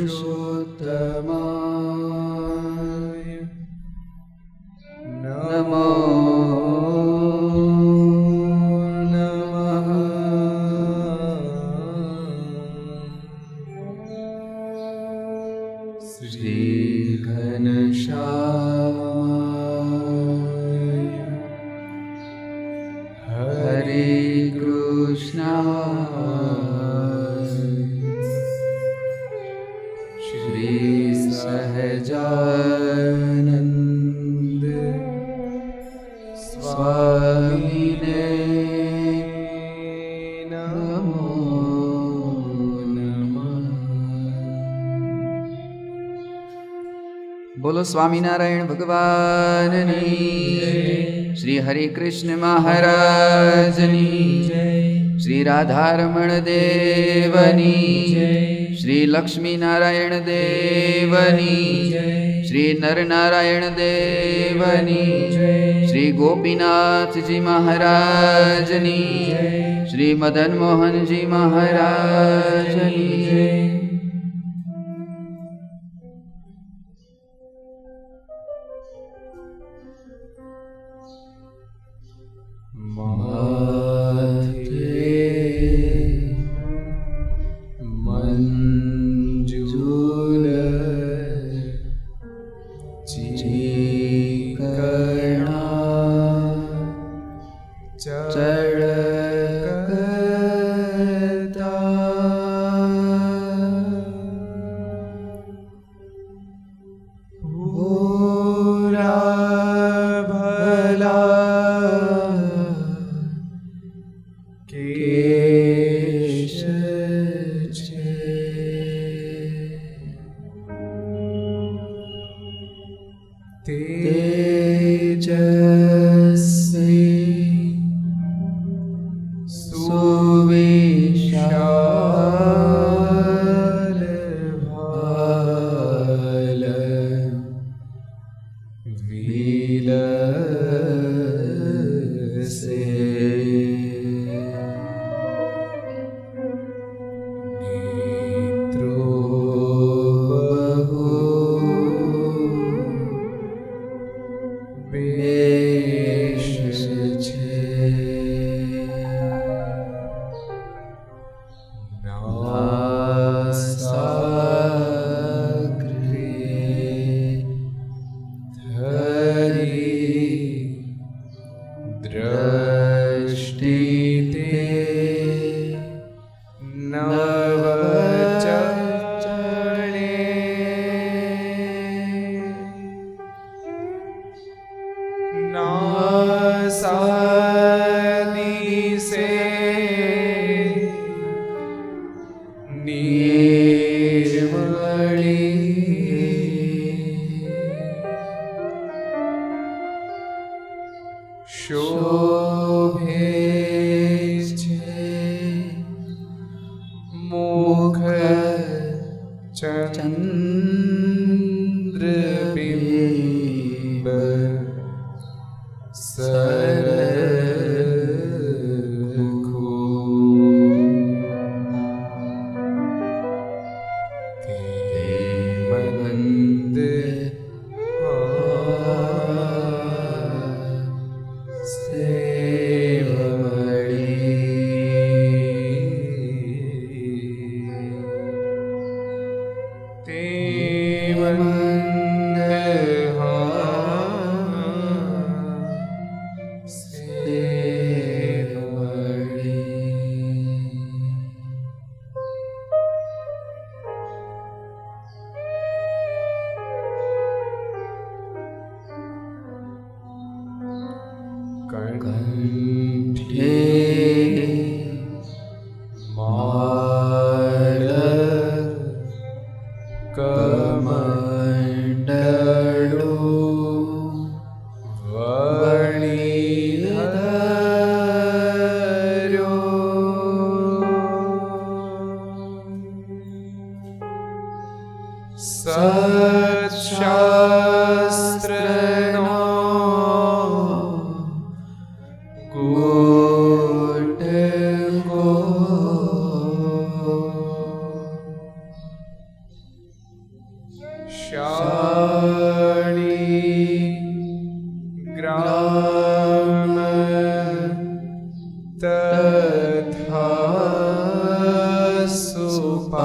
પુરુષોત્તમાય નમો બોલો સ્વામિનારાયણ ભગવાનની શ્રી હરિ કૃષ્ણ મહારાજની શ્રી રાધારમણ દેવની શ્રી લક્ષ્મીનારાયણ દેવની શ્રી નરનારાયણ દેવની શ્રી ગોપીનાથજી મહારાજની શ્રી મદન મોહનજી મહારાજની ग्राम तथा सुपात्र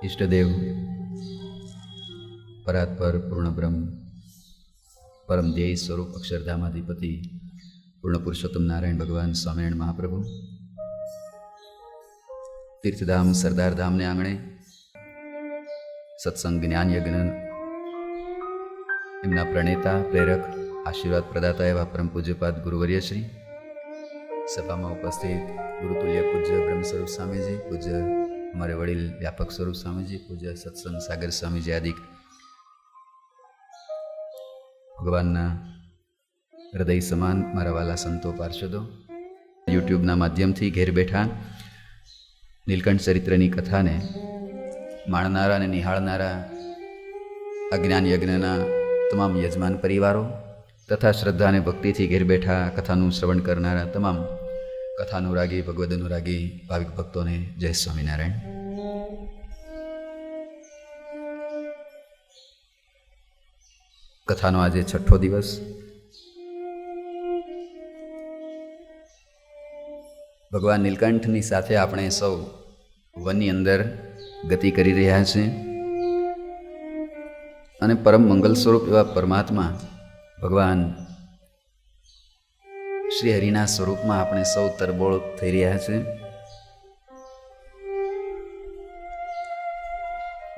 ઈષ્ટદેવ પરાત્પર પૂર્ણ બ્રહ્મ પરમ ધ્યેય સ્વરૂપ અક્ષરધામાધિપતિ પૂર્ણ પુરુષોત્તમ નારાયણ ભગવાન સ્વામિનારાયણ મહાપ્રભુ તીર્થધામ સરદારધામને આંગણે સત્સંગ જ્ઞાન યજ્ઞ એમના પ્રણેતા પ્રેરક આશીર્વાદ પ્રદાતા એવા પરમ પૂજ્યપાદ ગુરુવર્યશ્રી, સભામાં ઉપસ્થિત ગુરુતુલ્ય પૂજ્ય બ્રહ્મ સ્વરૂપ સ્વામીજી, પૂજ્ય અમારે વડીલ વ્યાપક સ્વરૂપ સ્વામીજી, પૂજ્ય સત્સંગ સાગર સ્વામીજી આદિ ભગવાનના હૃદય સમાન મારા વાલા સંતો પાર્ષદો, યુટ્યુબના માધ્યમથી ઘેર બેઠા નીલકંઠ ચરિત્રની કથાને માણનારા અને નિહાળનારા અજ્ઞાન યજ્ઞના તમામ યજમાન પરિવારો તથા શ્રદ્ધા અને ભક્તિથી ઘેર બેઠા કથાનું શ્રવણ કરનારા તમામ કથાનુરાગી ભગવદ અનુરાગી ભાવિક ભક્તોને જય સ્વામિનારાયણ. કથાનો આજે 6ઠ્ઠો દિવસ. ભગવાન નીલકંઠની સાથે આપણે સૌ વનની અંદર ગતિ કરી રહ્યા છીએ અને પરમ મંગલ સ્વરૂપ એવા પરમાત્મા ભગવાન શ્રી હરિના સ્વરૂપમાં આપણે સૌ તરબોળ થઈ રહ્યા છે.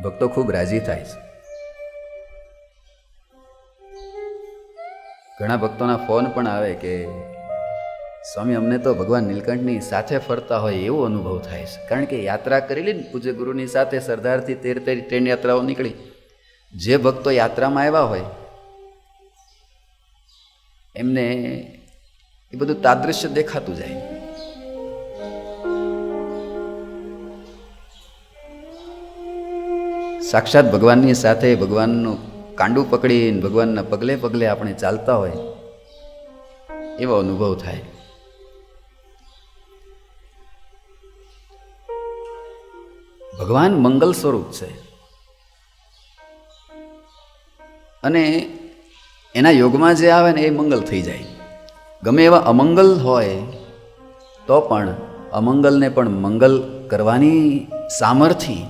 ભક્તો ખૂબ રાજી થાય છે. ઘણા ભક્તોના ફોન પણ આવે કે સ્વામી અમને તો ભગવાન નીલકંઠની સાથે ફરતા હોય એવો અનુભવ થાય છે. કારણ કે યાત્રા કરેલી ને પૂજ્ય ગુરુની સાથે સરદારથી 13 ટ્રેન યાત્રાઓ નીકળી. જે ભક્તો યાત્રામાં આવ્યા હોય એમને એ બધું તાદૃશ્ય દેખાતું જાય. સાક્ષાત ભગવાનની સાથે ભગવાનનું કાંડું પકડીને ભગવાનના પગલે પગલે આપણે ચાલતા હોય એવો અનુભવ થાય. ભગવાન મંગલ સ્વરૂપ છે અને એના યોગમાં જે આવે ને એ મંગલ થઈ જાય. ગમે એવા અમંગલ હોય તો પણ અમંગલને પણ મંગલ કરવાની સામર્થ્ય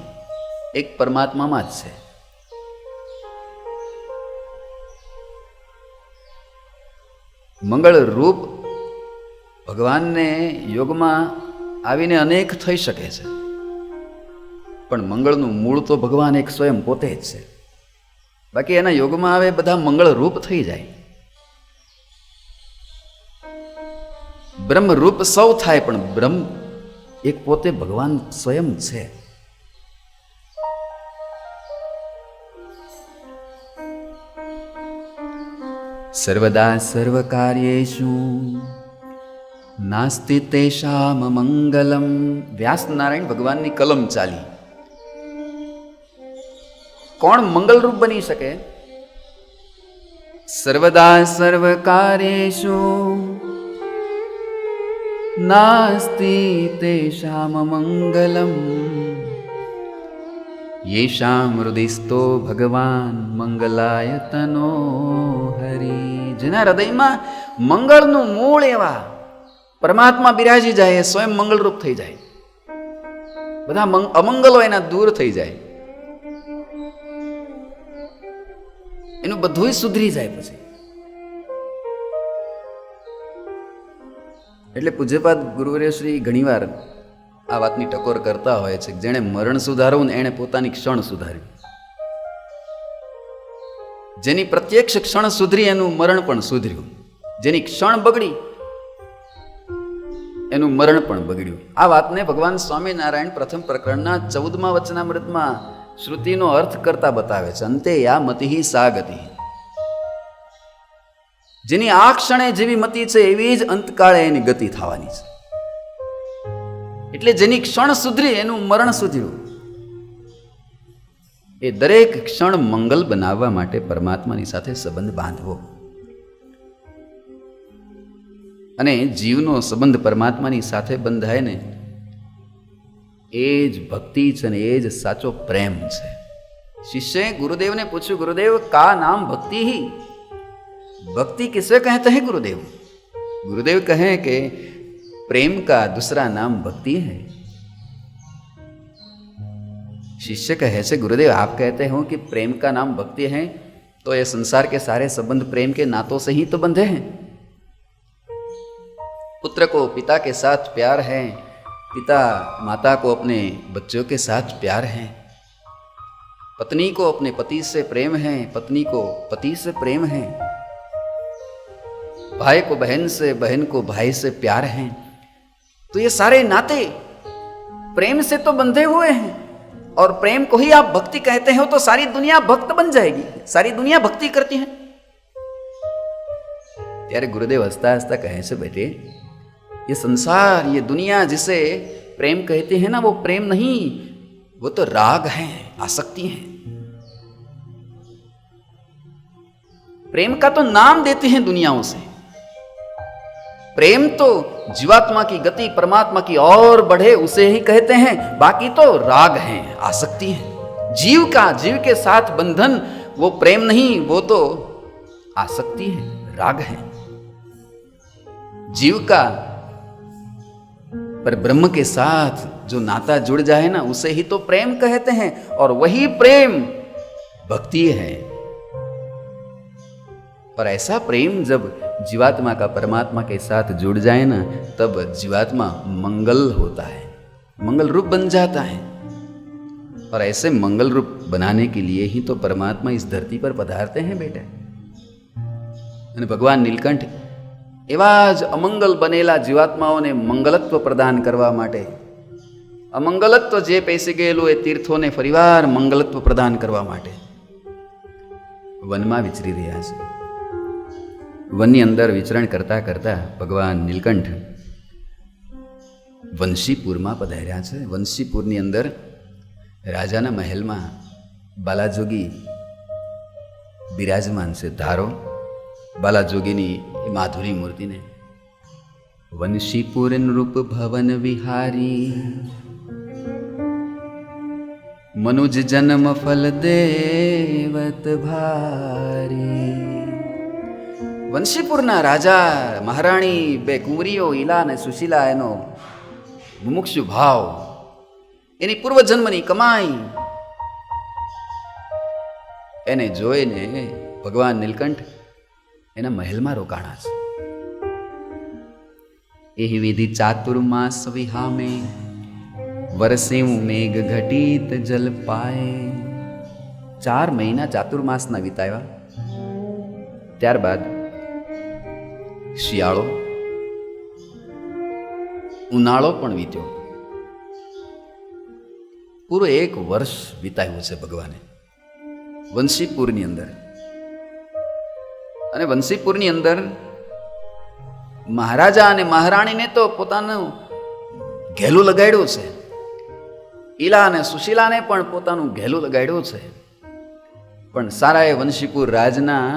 એક પરમાત્મામાં જ છે. મંગળ રૂપ ભગવાનને યોગમાં આવીને અનેક થઈ શકે છે, પણ મંગળનું મૂળ તો ભગવાન એક સ્વયં પોતે જ છે. બાકી એના યોગમાં આવે બધા મંગળ રૂપ થઈ જાય. બ્રહ્મ રૂપ સૌ થાય, પણ બ્રહ્મ એક પોતે ભગવાન સ્વયં છે. સર્વદા સર્વ કાર્યેષુ નાસ્તિ તેષામ મંગલમ. વ્યાસ નારાયણ ભગવાનની કલમ ચાલી. કોણ મંગલરૂપ બની શકે? સર્વદા સર્વ કાર્યેષુ નાસ્તિ તેષામ મંગલમ યેષામ હૃદયસ્થો ભગવાન મંગલાયતનો હરિ. જેના હૃદયમાં મંગળનું મૂળ એવા પરમાત્મા બિરાજી જાય, એ સ્વયં મંગળરૂપ થઈ જાય. બધા અમંગલો એના દૂર થઈ જાય, એનું બધું સુધરી જાય. પછી એટલે પૂજ્યપાદ ગુરુવર્ય શ્રી ઘણીવાર આ વાતની ટકોર કરતા હોય છે. જેણે મરણ સુધારવું ને એણે પોતાની ક્ષણ સુધાર્યું. જેની પ્રત્યક્ષ ક્ષણ સુધરી એનું મરણ પણ સુધર્યું. જેની ક્ષણ બગડી એનું મરણ પણ બગડ્યું. આ વાતને ભગવાન સ્વામિનારાયણ પ્રથમ પ્રકરણના 14મા વચનામૃતમાં શ્રુતિનો અર્થ કરતા બતાવે છે. અંતે યા મતિહિ સા ગતિ. જેની આ ક્ષણે જેવી મતિ છે એવી જ અંતકાળે એની ગતિ થવાની છે. એટલે જેની ક્ષણ સુધરી એનું મરણ સુધર્યું. એ દરેક ક્ષણ મંગલ બનાવવા માટે પરમાત્માની સાથે સંબંધ બાંધવો. અને જીવનો સંબંધ પરમાત્માની સાથે બંધાય ને એ જ ભક્તિ છે ને એ જ સાચો પ્રેમ છે. શિષ્યએ ગુરુદેવને પૂછ્યું, ગુરુદેવ કા નામ ભક્તિ ही? भक्ति किसे कहते हैं गुरुदेव? गुरुदेव कहें कि प्रेम का दूसरा नाम भक्ति है. शिष्य कहे से गुरुदेव आप कहते हो कि प्रेम का नाम भक्ति है, तो ये संसार के सारे संबंध प्रेम के नातों से ही तो बंधे हैं. पुत्र को पिता के साथ प्यार है, पिता माता को अपने बच्चों के साथ प्यार है, पत्नी को अपने पति से प्रेम है, पत्नी को पति से प्रेम है, भाई को बहन से, बहन को भाई से प्यार है. तो ये सारे नाते प्रेम से तो बंधे हुए हैं. और प्रेम को ही आप भक्ति कहते हो तो सारी दुनिया भक्त बन जाएगी. सारी दुनिया भक्ति करती है. त्यारे गुरुदेव हंसता हंसता कहे से, बेटे ये संसार, ये दुनिया जिसे प्रेम कहते हैं ना, वो प्रेम नहीं, वो तो राग है, आसक्ति है. प्रेम का तो नाम देते हैं दुनियाओं से. प्रेम तो जीवात्मा की गति परमात्मा की और बढ़े उसे ही कहते हैं. बाकी तो राग है, आसक्ति है. जीव का, जीव के साथ बंधन वो प्रेम नहीं, वो तो आसक्ति है, राग है. जीव का पर ब्रह्म के साथ जो नाता जुड़ जाए ना, उसे ही तो प्रेम कहते हैं. और वही प्रेम भक्ति है. और ऐसा प्रेम जब जीवात्मा का परमात्मा के साथ जुड़ जाए ना, तब जीवात्मा मंगल होता है, मंगल रूप बन जाता है. और ऐसे मंगल रूप बनाने के लिए ही तो परमात्मा इस धरती पर पधारते हैं बेटा. અને ભગવાન નીલકંઠ એવા જ અમંગલ બનેલા જીવાત્માઓને મંગલત્વ પ્રદાન કરવા માટે, અમંગલત્વ જે પેસી ગયેલું એ તીર્થોને ફરીવાર મંગલત્વ પ્રદાન કરવા માટે વનમાં વિચરી રહ્યા છે. વનની અંદર વિચરણ કરતા કરતા ભગવાન નીલકંઠ વંશીપુરમાં પધાર્યા છે. વંશીપુરની અંદર રાજાના મહેલમાં બાલાજોગી બિરાજમાન છે. ધારો બાલાજોગીની માધુરી મૂર્તિને. વંશીપુર નૃપ ભવન વિહારી મનુજ જન્મ ફલ દેવત ભારી. વંશીપુરના રાજા મહારાણી, બે કુંવરીઓ ઈલા અને સુશીલા, એનો મુમુક્ષુ ભાવ, એની પૂર્વજન્મની કમાઈ, એને જોઈને ભગવાન નીલકંઠ એના મહેલમાં રોકાણા છે. એહી વિધિ ચાતુર્માસ વિહામે, વરસેવું મેઘ ઘટીત જલ પાય. 4 મહિના ચાતુર્માસના વિતાવ્યા. ત્યારબાદ શિયાળો, ઉનાળો પણ વીત્યો. પૂરો 1 વર્ષ વિતાવ્યું છે ભગવાને વંશીપુરની અંદર. અને વંશીપુરની અંદર મહારાજા અને મહારાણીને તો પોતાનું ઘેલું લગાડ્યું છે. ઈલા અને સુશીલાને પણ પોતાનું ઘેલું લગાડ્યું છે. પણ સારા એ વંશીપુર રાજના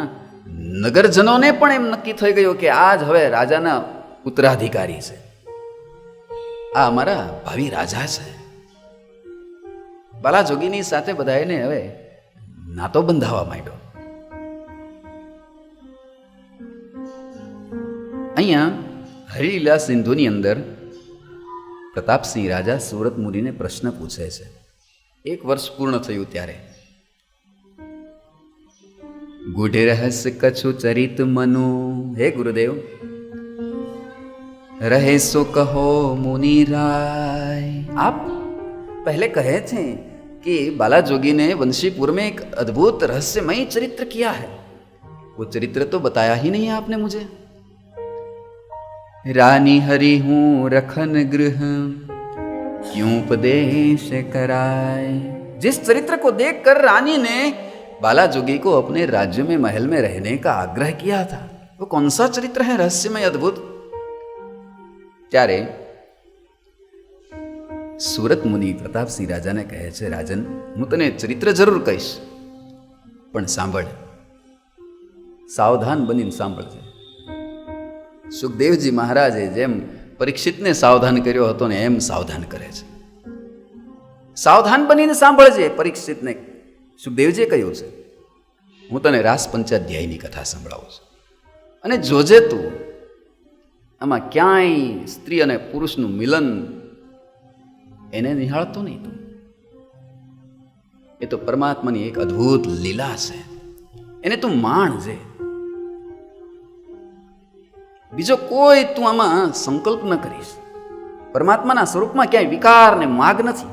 નગરજનોને પણ એમ નક્કી થઈ ગયું કે આજ હવે રાજાના ઉત્તરાધિકારી છે, આ અમારા ભાવિ રાજા છે. બાલાજોગીની સાથે બધાને હવે નાતો બંધાવા માંડ્યો. અહીંયા હરિલીલા સિંધુની અંદર પ્રતાપસિંહ રાજા સુરત મુનિને પ્રશ્ન પૂછે છે. 1 વર્ષ પૂર્ણ થયું ત્યારે, ગૂઢ રહસ્ય કछु ચરિત મનો, હે ગુરુદેવ રહે સો કહો મુનિ राय. आप पहले कहे थे कि बाला जोगी ने वंशीपुर में एक अद्भुत रहस्यमय चरित्र किया है, वो चरित्र तो बताया ही नहीं आपने मुझे. रानी हरि हूँ रखन गृह क्यों उपदेश कराए. जिस चरित्र को देखकर रानी ने बाला जोगी को अपने राज्य में महल में रहने का आग्रह किया था, वो कौन सा चरित्र है रहस्यमय अद्भुत. ત્યારે સુરત મુનિ પ્રતાપસિંહ રાજાને કહે છે, રાજન હું તને ચરિત્ર જરૂર કહીશ, પણ સાંભળ, સાવધાન બનીને સાંભળજે. સુખદેવજી મહારાજે જેમ પરીક્ષિતને સાવધાન કર્યો હતો ને એમ સાવધાન કરે છે. સાવધાન બનીને સાંભળજે પરીક્ષિતને સુખદેવજીએ કહ્યું છે. હું તને રાસ પંચાધ્યાયની કથા સંભળાવું છું, અને જોજે તું આમાં ક્યાંય સ્ત્રી અને પુરુષનું મિલન એને નિહાળતો નહીં. તું એ તો પરમાત્માની એક અદ્ભુત લીલા છે, એને તું માણજે. બીજો કોઈ તું આમાં સંકલ્પ ન કરીશ. પરમાત્માના સ્વરૂપમાં ક્યાંય વિકાર ને માગ નથી.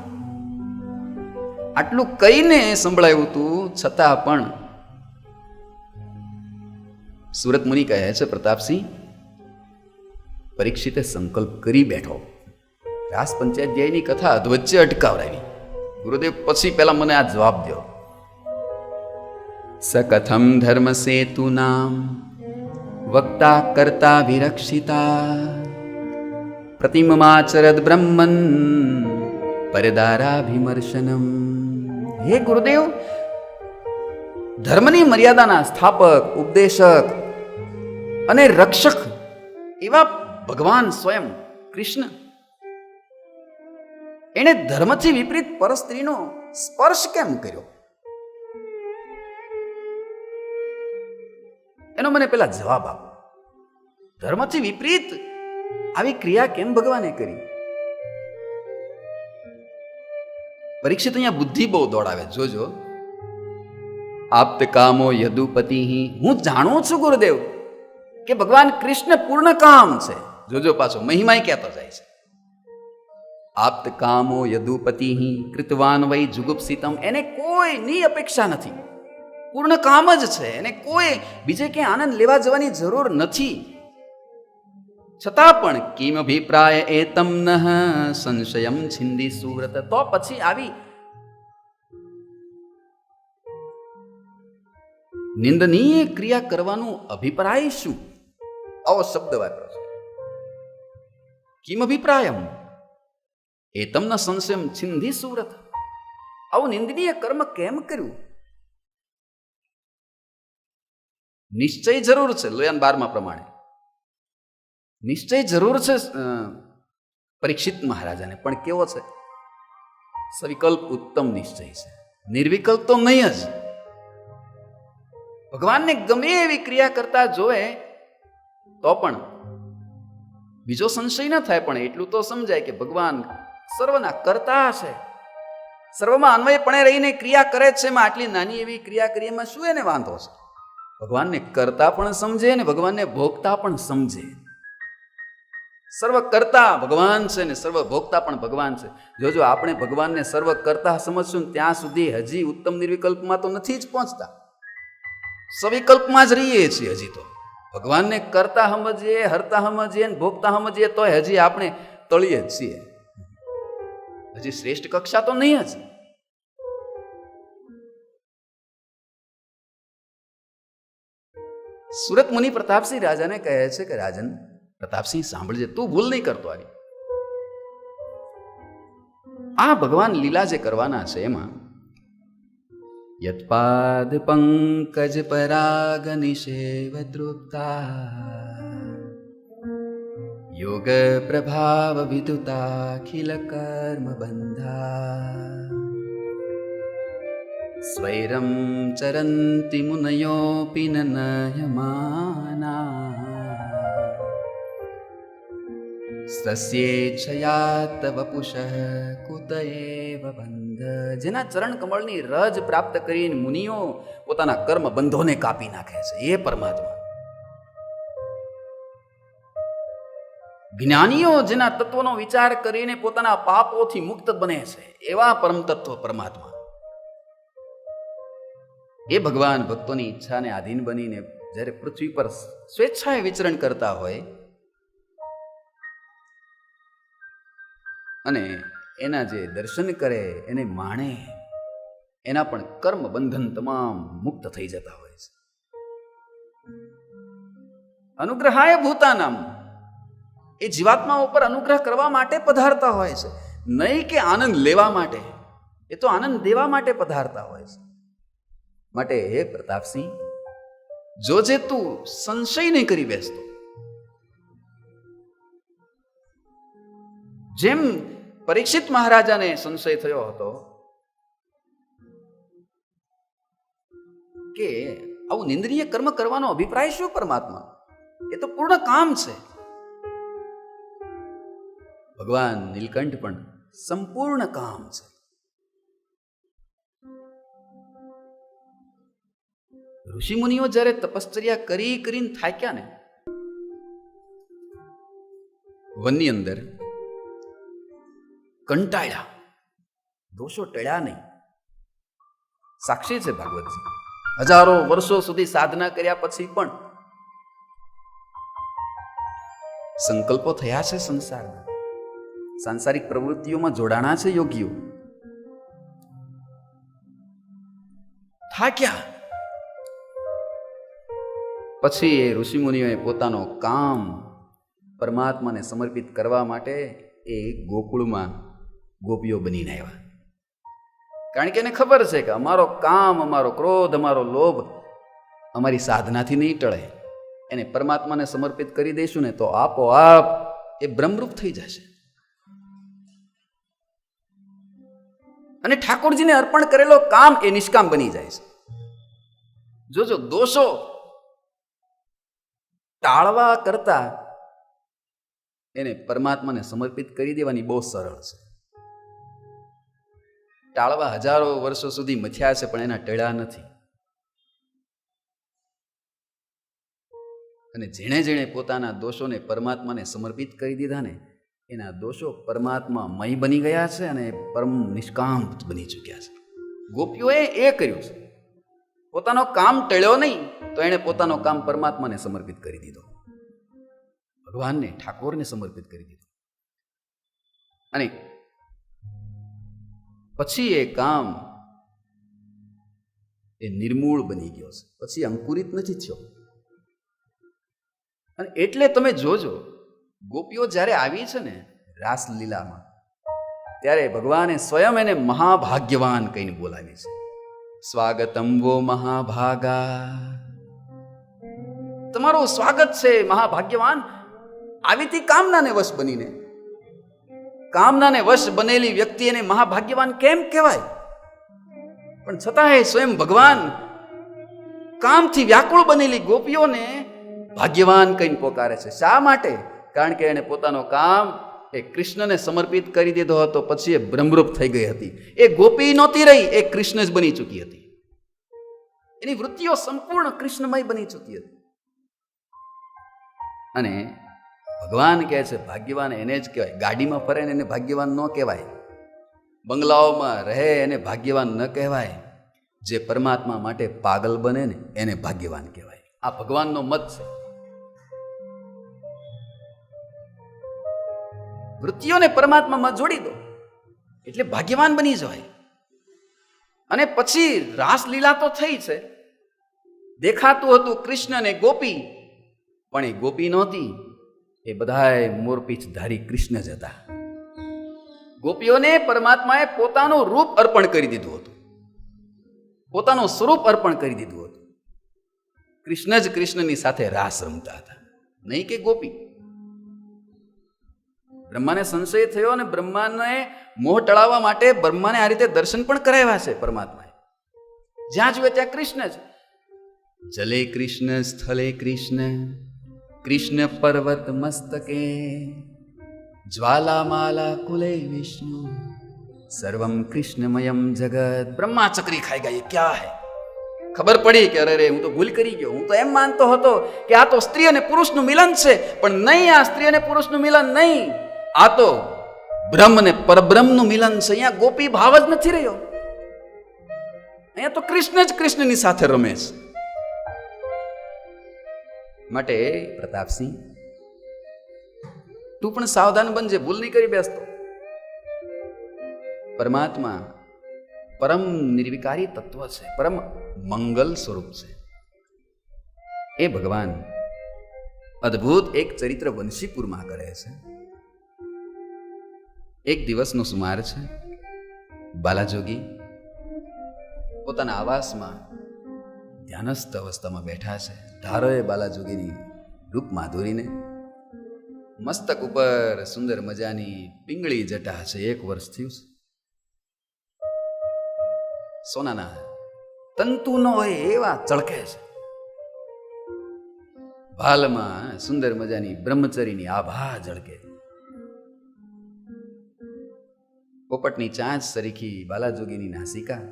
આટલું કહીને સંભળાયું તું, છતાં પણ સુરત મુનિ કહે છે, પ્રતાપસિંહ પરીક્ષિતે સંકલ્પ કરી બેઠો, રાસ પંચાધ્યાયની કથા અધવચ્ચે અટકાવરાવી. ગુરુદેવ પછી પહેલા મને આ જવાબ દો. सकथम धर्म सेतु नाम वक्ता कर्ता विरक्षिता प्रतिममाचरद ब्रह्मन परदाराभिमर्शनम. हे गुरुदेव, ધર્મની મર્યાદાના સ્થાપક, ઉપદેશક અને રક્ષક એવા ભગવાન સ્વયં કૃષ્ણ, એણે ધર્મથી વિપરીત પરસ્ત્રીનો સ્પર્શ કેમ કર્યો? એનો મને પેલા જવાબ આપો. ધર્મથી વિપરીત આવી ક્રિયા કેમ ભગવાને કરી? પરીક્ષિત અહીંયા બુદ્ધિ બહુ દોડાવે, જોજો. આપ્ત કામો યદુપતિ. હું જાણું છું ગુરુદેવ કે ભગવાન કૃષ્ણ પૂર્ણ કામ છે. જોજો પાછો મહિમાય કહેતો જાય છે. આપ્ત કામો યદુપતિ કૃતવાન વૈ જુગુપ્સિતમ. એને કોઈની અપેક્ષા નથી, પૂર્ણ કામ જ છે. એને કોઈ બીજે ક્યાંય આનંદ લેવા જવાની જરૂર નથી. છતાં પણ કિમ અભિપ્રાય એતમ નઃ સંશયમ છિંદી સુવ્રત. તો પછી આવી નિંદનીય ક્રિયા કરવાનું અભિપ્રાય શું? આવો શબ્દ વાપરો છે. કિમ અભિપ્રાયમ એતમ ન સંશયમ છિંદી સુવ્રત. આવું નિંદનીય કર્મ કેમ કર્યું? નિશ્ચય જરૂર છે. લોયાન 12 પ્રમાણે નિશ્ચય જરૂર છે પરીક્ષિત મહારાજાને, પણ કેવો છે? સવિકલ્પ ઉત્તમ નિશ્ચય છે, નિર્વિકલ્પ તો નહીં જ. ભગવાનને ગમે એવી ક્રિયા કરતા જોવે તો પણ બીજો સંશય ન થાય, પણ એટલું તો સમજાય કે ભગવાન સર્વના કર્તા છે, સર્વમાં અન્વયપણે રહીને ક્રિયા કરે છે. એમાં આટલી નાની એવી ક્રિયા કરી, એમાં શું એને વાંધો છે? ભગવાનને કરતા પણ સમજે ને ભગવાનને ભોગતા પણ સમજે. સર્વ કરતા ભગવાન છે ને સર્વ ભોગતા પણ ભગવાન છે. જોજો આપણે ભગવાનને સર્વ કરતા સમજશું ત્યાં સુધી હજી ઉત્તમ નિર્વિકલ્પમાં તો નથી જ પહોંચતા, સવિકલ્પમાં જ રહીએ છીએ. હજી તો ભગવાનને કરતા સમજીએ, હરતા સમજીએ ને ભોગતા સમજીએ તોય હજી આપણે તળીએ જ છીએ. હજી શ્રેષ્ઠ કક્ષા તો નહીં જ. સુરત મુનિ પ્રતાપસિંહ રાજાને કહે છે કે રાજન પ્રતાપસિંહ સાંભળજે, તું ભૂલ નહીં કરતો. આ ભગવાન લીલા જે કરવાના છે એમાં યત્પાદ પંકજ પરાગ નિષેવ દ્રુપ્તા યોગ પ્રભાવ વિદુતાખિલ કર્મ બંધા સ્વૈરમ ચરંતિ મુનયોપિ ન નયમાના સસ્યેચ્છયા વપુષ કુત એવ બંધ. જેના ચરણ કમળની રજ પ્રાપ્ત કરીને મુનિઓ પોતાના કર્મ બંધોને કાપી નાખે છે એ પરમાત્મા. જ્ઞાનીઓ જેના તત્વનો વિચાર કરીને પોતાના પાપોથી મુક્ત બને છે એવા પરમ તત્વ પરમાત્મા. એ ભગવાન ભક્તોની ઈચ્છાને આધીન બનીને જ્યારે પૃથ્વી પર સ્વેચ્છાએ વિચરણ કરતા હોય અને એના જે દર્શન કરે એને માણે, એના પણ કર્મ બંધન તમામ મુક્ત થઈ જતા હોય છે. અનુગ્રહાય ભૂતાનામ, એ જીવાત્મા ઉપર અનુગ્રહ કરવા માટે પધારતા હોય છે, નહીં કે આનંદ લેવા માટે. એ તો આનંદ દેવા માટે પધારતા હોય છે. માટે હે પ્રતાપસિંહ, જોજે તું સંશય નહીં કરી બેસતો. જેમ પરીક્ષિત મહારાજાને સંશય થયો હતો કે આવું નિંદનીય કર્મ કરવાનો અભિપ્રાય શું પરમાત્મા, એ તો પૂર્ણ કામ છે. ભગવાન નીલકંઠ પણ સંપૂર્ણ કામ છે. ઋષિ મુનિઓ જ્યારે તપશ્ચર્યા કરી કરીને થાક્યા ને, વનની અંદર કંટાળ્યા, દોષો ટળ્યા નહીં. સાક્ષી છે ભાગવતજી. હજારો વર્ષો સુધી સાધના કર્યા પછી પણ સંકલ્પો થયા છે સંસારના, સાંસારિક પ્રવૃત્તિઓમાં જોડાણા છે યોગીઓ. થાક્યા પછી એ ઋષિમુનિઓએ પોતાનો કામ પરમાત્માને સમર્પિત કરવા માટે એ ગોકુળમાં ગોપીઓ બનીને આવ્યા. કારણ કે એને ખબર છે કે અમારો કામ, અમારો ક્રોધ, અમારો લોભ અમારી સાધનાથી નહીં ટળે. એને પરમાત્માને સમર્પિત કરી દઈશું ને તો આપોઆપ એ બ્રહ્મરૂપ થઈ જશે. અને ઠાકોરજીને અર્પણ કરેલો કામ એ નિષ્કામ બની જાય છે. જોજો, દોષો ટાળવા કરતા એને પરમાત્માને સમર્પિત કરી દેવાની બહુ સરળ છે. ટાળવા હજારો વર્ષો સુધી મથ્યા છે પણ એના ટળ્યા નથી. અને જેણે જેણે પોતાના દોષોને પરમાત્માને સમર્પિત કરી દીધા ને, એના દોષો પરમાત્મામય બની ગયા છે અને પરમ નિષ્કામ બની ચૂક્યા છે. ગોપીઓએ એ કર્યું છે. પોતાનો કામ ટળ્યો નહીં તો એણે પોતાનો કામ પરમાત્માને સમર્પિત કરી દીધો, ભગવાનને, ઠાકોરને સમર્પિત કરી દીધો. અને પછી એ કામ એ નિર્મૂળ બની ગયો છે, પછી અંકુરિત નથી થયો. અને એટલે તમે જોજો, ગોપીઓ જ્યારે આવી છે ને રાસલીલામાં, ત્યારે ભગવાને સ્વયં એને મહાભાગ્યવાન કહીને બોલાવી છે. સ્વાગતમ વો મહાભાગા, તમારું સ્વાગત છે મહાભાગ્યવાન. આવીતી કામનાને વશ બનીને, કામનાને વશ બનેલી વ્યક્તિ એને મહાભાગ્યવાન કેમ કહેવાય? પણ છતાંય સ્વયં ભગવાન કામથી વ્યાકુળ બનેલી ગોપીઓને ભાગ્યવાન કહીને પોકારે છે. શા માટે? કારણ કે એને પોતાનો કામ એ કૃષ્ણને સમર્પિત કરી દીધો હતો, પછી એ બ્રહ્મરૂપ થઈ ગઈ હતી. એ ગોપી નહોતી રહી, એ કૃષ્ણ જ બની ચૂકી હતી. એની વૃત્તિઓ સંપૂર્ણ કૃષ્ણમય બની ચૂકી હતી. અને ભગવાન કહે છે ભાગ્યવાન એને જ કહેવાય. ગાડીમાં ફરે ને એને ભાગ્યવાન ન કહેવાય, બંગલાઓમાં રહે એને ભાગ્યવાન ન કહેવાય. જે પરમાત્મા માટે પાગલ બને ને એને ભાગ્યવાન કહેવાય. આ ભગવાનનો મત છે. વૃત્તિઓને પરમાત્મામાં જોડી દો એટલે ભાગ્યવાન બની જવાય. અને પછી રાસલીલા તો થઈ છે. દેખાતું હતું કૃષ્ણ ને ગોપી, પણ એ ગોપી નહોતી, એ બધાએ મોરપીંછધારી કૃષ્ણ જ હતા. ગોપીઓને પરમાત્માએ પોતાનું રૂપ અર્પણ કરી દીધું હતું, પોતાનું સ્વરૂપ અર્પણ કરી દીધું હતું. કૃષ્ણ જ કૃષ્ણની સાથે રાસ રમતા હતા, નહીં કે ગોપી. બ્રહ્માને સંશય થયો અને બ્રહ્માને મોહ ટળાવવા માટે બ્રહ્માને આ રીતે દર્શન પણ કરાવ્યા છે પરમાત્માએ. જ્યાં જુએ ત્યાં કૃષ્ણ જ. જલે કૃષ્ણ સ્થલે કૃષ્ણ, કૃષ્ણ પર્વત મસ્તકે, જ્વાલામાલા કુલે વિષ્ણુ, સર્વમ કૃષ્ણમયમ જગત. બ્રહ્મા ચકરી ખાઈ ગઈ, ક્યાં હે? ખબર પડી કે અરે હું તો ભૂલ કરી ગયો. હું તો એમ માનતો હતો કે આ તો સ્ત્રી અને પુરુષનું મિલન છે, પણ નહીં, આ સ્ત્રી અને પુરુષનું મિલન નહીં, આ તો બ્રહ્મ ને પરબ્રહ્મનું મિલન છે. અહીંયા ગોપી ભાવ જ નથી રહ્યો, અહીંયા તો કૃષ્ણ જ કૃષ્ણની સાથે રમે છે. માટે પ્રતાપસિંહ, તું પણ સાવધાન બનજે, ભૂલ નહીં કરી બેસતો. પરમાત્મા પરમ નિર્વિકારી તત્વ છે, પરમ મંગલ સ્વરૂપ છે. એ ભગવાન અદ્ભુત એક ચરિત્ર વંશીપુરમાં કરે છે. એક દિવસનો સુમાર છે. બાલાજોગી પોતાના આવાસમાં ધ્યાનસ્થ અવસ્થામાં બેઠા છે. ધારોએ બાલાજોગીની રૂપ માધુરીને. મસ્તક ઉપર સુંદર મજાની પિંગળી જટા છે. 1 વર્ષ થયું છે. સોનાના તંતુ ન હોય એવા ચળકે છે. ભાલમાં સુંદર મજાની બ્રહ્મચરીની આભા ઝળકે. પોપટની ચાંચ સરીખી બાલાજોગીની નાસિકા.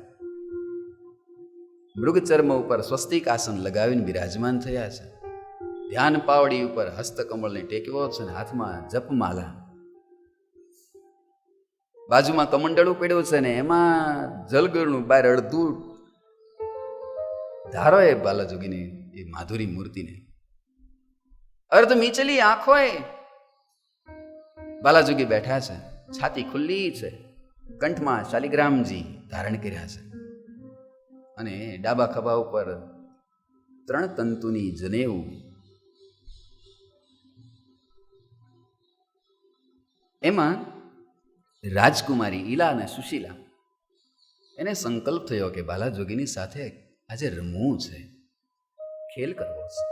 મૃગચર્મ ઉપર સ્વસ્તિક આસન લગાવીને બિરાજમાન થયા છે. ધ્યાન પાવડી ઉપર હસ્તકમળને ટેકવો છે ને હાથમાં જપમાલા. બાજુમાં કમંડળું પડ્યું છે ને એમાં જલગરનું બહાર અડધું ધારો એ બાલાજોગીની એ માધુરી મૂર્તિને. અર્ધ મીચલી આંખોએ બાલાજોગી બેઠા છે. છાતી ખુલ્લી છે. કંઠમાં શાલિગ્રામજી ધારણ કર્યા છે અને ડાબા ખભા ઉપર 3 તંતુની જનેઉ. એમાં રાજકુમારી ઈલા અને સુશીલા, એને સંકલ્પ થયો કે બાલાજોગીની સાથે આજે રમવું છે, ખેલ કરવો છે,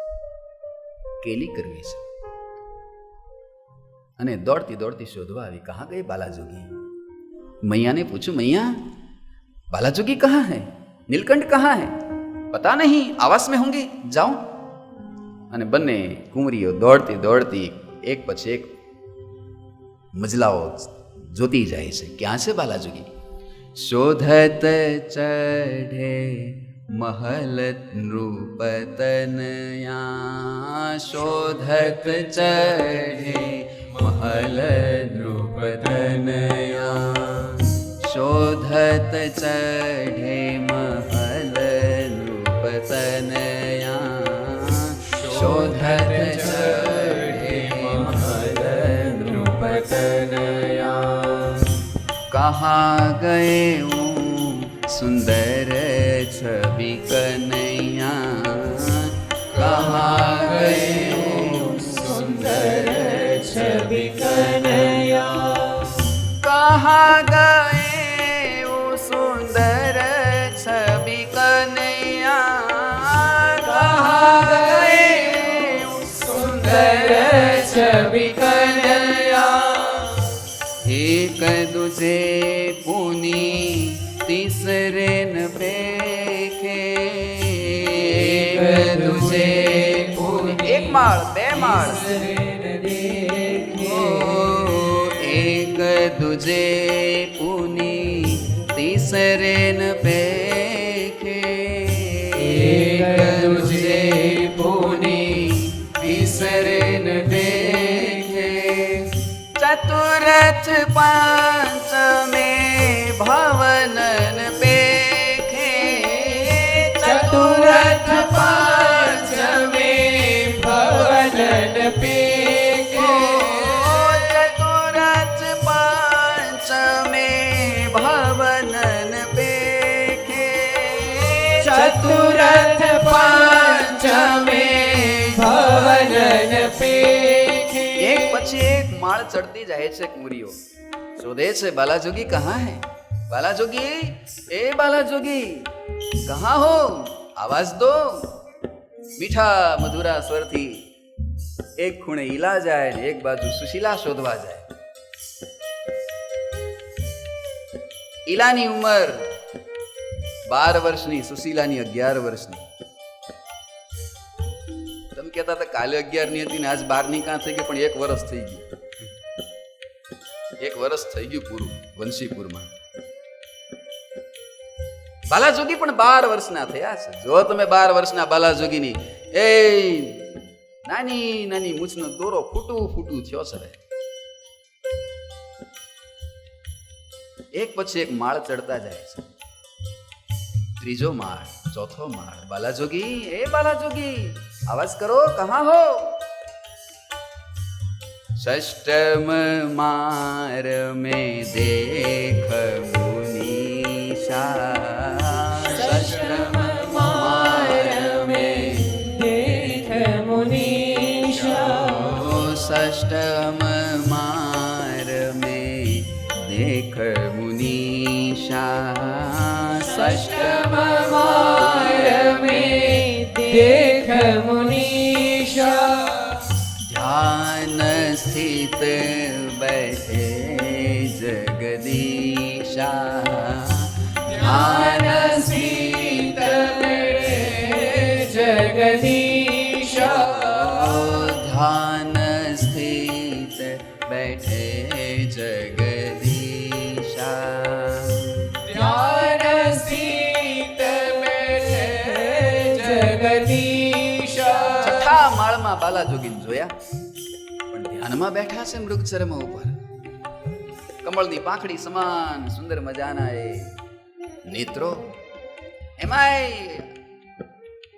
કેલી કરવી છે. અને દોડતી દોડતી શોધવા આવી. કહા ગઈ બાલાજોગી? मैया ने पूछू, मैया बालाजोगी कहाँ है? नीलकंठ कहाँ है? पता नहीं, आवास में होंगे, जाओ. અને બંને કુંવરીઓ દોડતી દોડતી એક પછી એક મજલાઓ જોતી જાય છે. ક્યાં છે બાલાજોગી? શોધત ચઢે महल नृपतनया शोधत चढ़े महल नृपतनया शोधत चढ़े महल नृपतनया शोधत चढ़े महल नृपतनया कहाँ गए सुंदर छवि कन्हैया कहाँ गए सुंदर छवि कन्हैया कहाँ गए सुंदर छवि कन्हैया कहाँ गए सुंदर छवि कन्हैया एक दूजे पुनी तीसरे न देखे एक दूजे एक माल बे माल एक दूजे पुनी तीसरे न देखे एक दूजे पुनी तीसरे न देखे चतुरथ पांच में भवनन पेखे चतुरथ पांच में भवनन पेखे चतुरथ पांच में भवनन पेखे चतुरथ पांच में भवनन पेखे एक પછી એક માળ ચડતી જાય છે કુંવરીઓ શોધે છે બાલાજોગી કહાં હે બાલાજોગી એ બાલાજોગી કહાં હો આવાજ દો મીઠા મધુરા સ્વરથી એક ખૂણે ઈલા જાય ને એક બાજુ સુશીલા શોધવા જાય ઈલાની ઉંમર 12 વર્ષની સુશીલાની 11 વર્ષની તમે કહેતા હતા કાલે 11 ની હતી ને આજ 12 ની કાં થઈ ગઈ પણ 1 વર્ષ થઈ ગયું 1 વર્ષ થઈ ગયું પૂરું વંશીપુરમાં બાલાજોગી પણ 12 વર્ષના થયા છે જો તમે 12 વર્ષના બાલાજોગીની એ નાની નાની મૂછનો દોરો ફૂટું થયો છે એક પછી એક માળ ચડતા જાય છે ત્રીજો માળ ચોથો માળ બાલાજોગી એ બાલાજોગી आवाज करो कहाँ हो षष्टम मार में देख मुनीषा षष्टम मार में देख मुनीषा षष्टम मार में देख मुनीषा षष्टम मार में देख मुनीषा ध्यान स्थित बैठे जगदीशा ध्यान स्थित बैठे जगदीशा ध्यान स्थित बैठे जगदीशा ध्यान स्थित बैठे जगदीशा છઠ્ઠા માળમાં બાલાજોગીને જોયા પણ ધ્યાનમાં બેઠા છે મૃગચર્મ ઉપર કમળની પાંખડી સમાન સુંદર મજાના એ નેત્રો એમાંય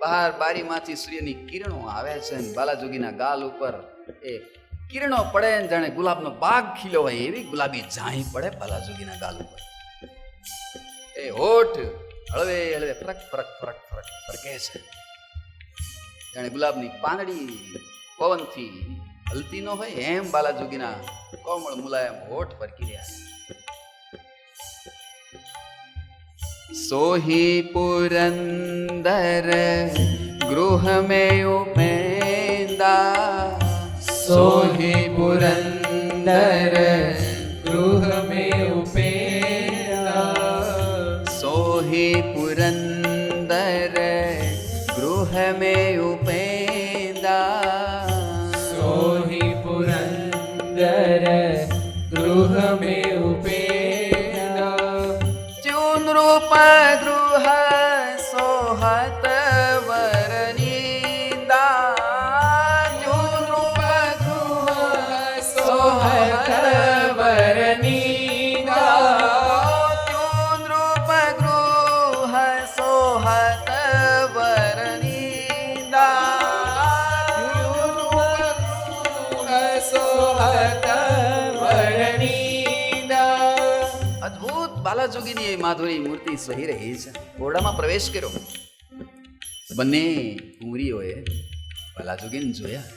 બહાર બારીમાંથી સૂર્યની કિરણો આવે છે અને બાલાજોગીના ગાલ ઉપર એ કિરણો પડે ને જાણે ગુલાબનો બાગ ખીલો હોય એવી ગુલાબી ઝાંય પડે બાલાજોગીના ગાલ ઉપર એ હોઠ હળવે હળવે ફરક ફરક ફરક ફરક ફરકે છે જાણે ગુલાબની પાંદડી પવનથી હલતી ન હોય એમ બાલાજોગીના કોમળ મુલાયમ હોઠ ફરકી રહ્યા સોહી પુરંદર ગૃહ મેં ઉપેંદા सोहि पुरंदर गृह में उपेंदा સોહી પુરંદર ગૃહ મેં ઉપેંદા सोहि पुरंदर गृह में उपेंदा ચ્યુન રૂપ ગૃહ સોહત વરનીંદા ચ્યુન રૂપ ગૃહ સોહત वरनीदा ચ્યુન રૂપ ગૃહ સોહત વરનીંદા सोहत वरनीदा અદ્ભુત બાલાજોગીની એ માધુરી મૂર્તિ સહી રહી છે ઓરડામાં પ્રવેશ કર્યો બંને કુંવરીઓએ બાલાજોગીને જોયા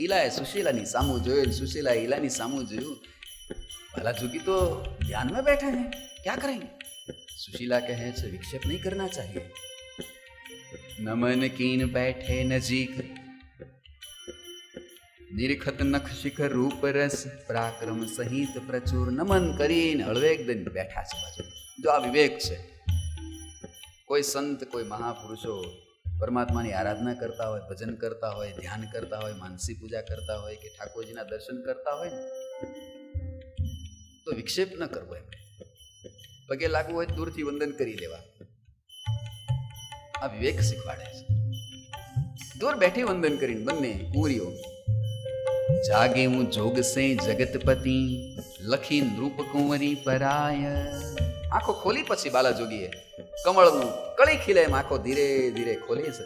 ઈલાએ સુશીલાની સામું જોયું સુશીલાએ ઈલાની સામું જોયું बालाजोगी तो ध्यान में बैठे हैं क्या करेंगे सुशीला कहे से विक्षेप नहीं करना चाहिए नमन कीन बैठे नजीक निरखत नख शिखर रूप रस पराक्रम सहित प्रचुर नमन કરીને હળવે એકદમ બેઠા છે બાજુ જો આ વિવેક છે કોઈ સંત કોઈ મહાપુરુષો પરમાત્માની આરાધના કરતા હોય ભજન કરતા હોય ધ્યાન કરતા હોય માનસી પૂજા કરતા હોય કે ઠાકોરજીના દર્શન કરતા હોય તો વિક્ષેપ ન કરવો એમ પગે લાગવું હોય દૂરથી વંદન કરી લેવા આ વિવેક શીખવાડે છે દૂર બેઠી વંદન કરીને બંને કુંવરીઓ जागे हूँ जोग से जगतपति लखी नृप कुंवरी पराय। आंखो खोली પછી બાલા જોગીએ કમળનું કળી ખીલે એમ આંખો ધીરે ધીરે ખોલી છે।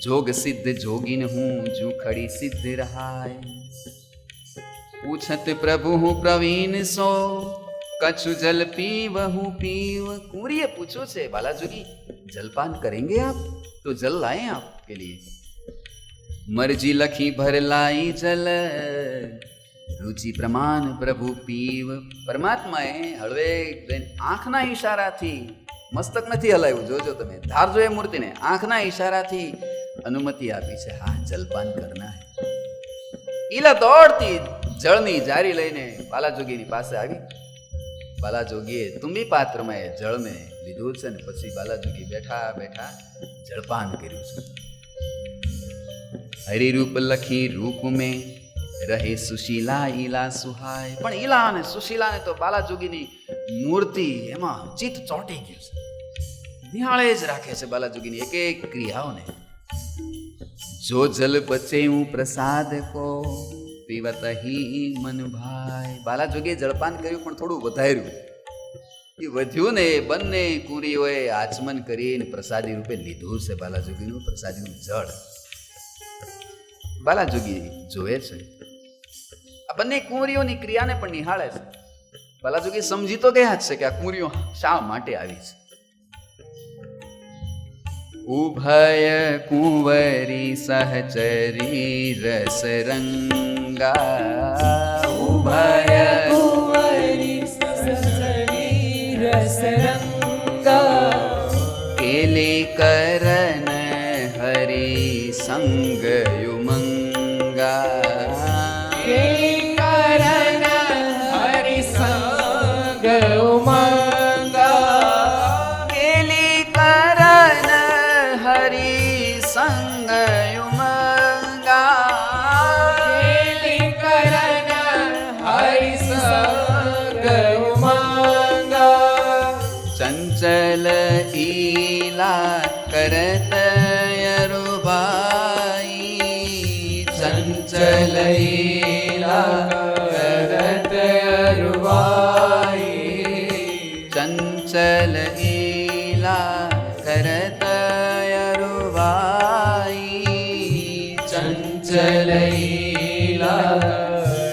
जोग सिद्ध जोगिन हूँ जू खड़ी सिद्ध रहाय। पूछत प्रभु हूँ प्रवीण सो कछु जल पीवहु पीव। कुंवरीए पूछो से बाला जोगी जलपान करेंगे आप? तो जल लाए आपके लिए। मर्जी लखी भर लाई जल रुचि प्रमाण प्रभु पीव। परमात्माए हळवे आंखना इशाराथी मस्तक નથી હલાવ્યું, જોજો તમે ધારજો એ મૂર્તિને, આંખના ઇશારાથી અનુમતિ આપી છે, હા જલપાન કરના હે। ઈલા દોડતી જળની જારી લઈને બાલાજોગીની પાસે આવી। બાલાજોગીએ તુંબી પાત્રમાં જળને લીધું છે ને પછી બાલાજોગી બેઠા બેઠા જળપાન કર્યું છે। હરિરૂપ લખી રૂપ में રહે સુશીલા ઈલા સુહાય। પણ ઈલા અને સુશીલાને તો બાલાજોગીની મૂર્તિ એમાં ચિત્ત ચોંટી ગયું છે, નિહાળે જ રાખે છે બાલાજોગીની એક એક ક્રિયાઓને। जो जल बचे हूँ प्रसाद को पीवत ही मन भाई। बालाजोगी जलपान કર્યું પણ થોડું વધાર્યું, એ વધ્યું ને બંને કુંવરીઓએ આચમન કરીને પ્રસાદી રૂપે લીધું છે બાલાજોગીનું પ્રસાદીનું જળ। બાલાજોગી જોવે છે આ બંને કુંવરીઓની ક્રિયાને પણ નિહાળે છે। બાલાજોગી સમજી તો ગયા જ છે કે આ કુંવરીઓ શા માટે આવી છે। उभय कुंवरी सहचरी रस रंगा। उभय कुंवरी सहचरी रस रंगा। केले करन हरि संग युमंगा। केले करन हरि संग उमंगा। केले करन हरि संग युमंगा। केली करन हरि संग युमंगा। चंचल ईला करत अरुबाई। चंचल ईला करत अरुबाई। चंचल ईला करत चंचल ईला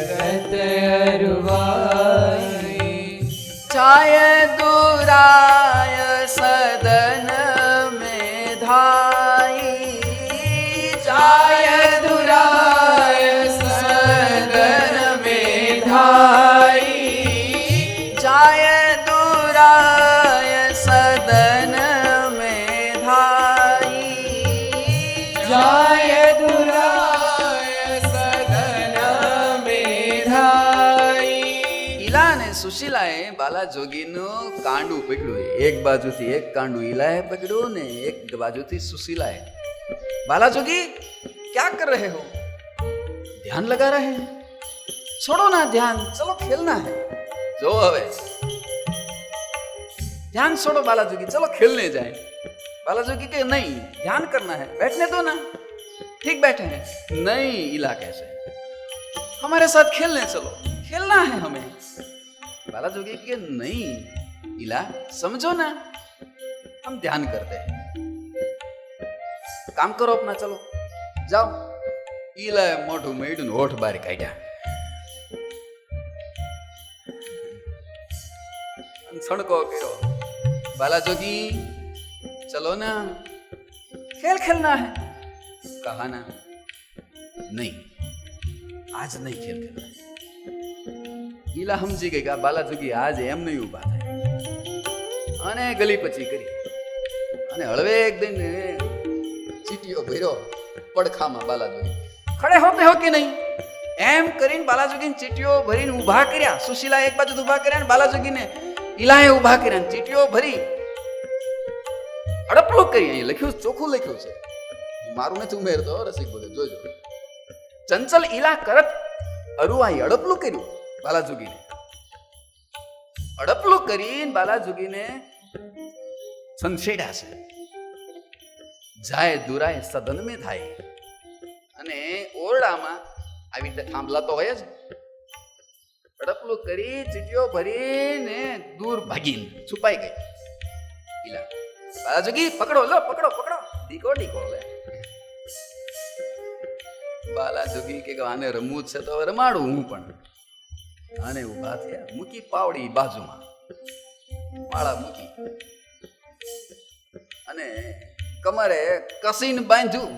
करत अरुबाई। चाय दुराय सदन में धाई। चाय दुराय सदन में धाई। चाय दुराय सदन में धाई। चाय સુશીલાએ બાલાજોગીનું કાંડું પકડ્યું, એક બાજુથી એક કાંડું ઈલાએ પકડ્યું ને એક બાજુથી સુશીલાએ। बालाजोगी क्या कर रहे हो? ध्यान लगा रहे हैं? छोड़ो ना ध्यान, चलो खेलना है। जो हवे ध्यान छोड़ो बालाजोगी, चलो खेलने जाए। बालाजोगी के नहीं, ध्यान करना है, बैठने दो ना। ठीक बैठे हैं? नहीं, इला कैसे? हमारे साथ खेलने चलो, खेलना है हमें। बालाजोगी के नहीं इला, समझो ना, हम ध्यान करते हैं, काम करो अपना, चलो जाओ। इला मोटू मेडू होठ बार काढ़्या, सड़को करो। बालाजोगी चलो ना, खेल खेलना है। कहा ना, नहीं आज नहीं खेल खेलना है। ઈલા સમજી ગઈ કે આ બાલાજોગી આજ એમ નહીં ઊભા થાય અને ગલી પછી કરી અને હળવે એક દિન ચીટીઓ ભર્યો પડખામાં બાલાજોગી ખડે હોતે હો કે નહીં એમ કરીને બાલાજોગીને ચીટીઓ ભરીને ઊભા કર્યા। સુશીલા એક બાજુ ઊભા કર્યા ને બાલાજોગીને ઈલાએ ઊભા કર્યા, ચીટીઓ ભરી હડપલો કરી। અહીં લખ્યું, ચોખ્ખું લખ્યું છે, મારું નથી ઉમેરતો રસિક ભગત, જોજો। ચંચલ ઈલા કરત અરુઆઈ હડપલું કર્યું बालाजोगी ने, अड़पलो करीन बालाजोगी ने संछेड़ा से जाए दुराए सदन में थाई। અને ઓરડામાં આવી રીતે થાંભલા તો હોય જ, હડપલું કરી ચીટીઓ ભરીને દૂર ભાગીને છુપાઈ ગઈ. ઈલા બાલાજોગી પકડો, લો પકડો પકડો, ડીકો ડીકો લે. બાલાજોગી કે આને રમવું જ છે તો હવે રમાડું હું પણ. અને ઉભા થયા, મૂકી પાવડી બાજુમાં, માળા મૂકી અને કમરે કસીને બાંધ્યું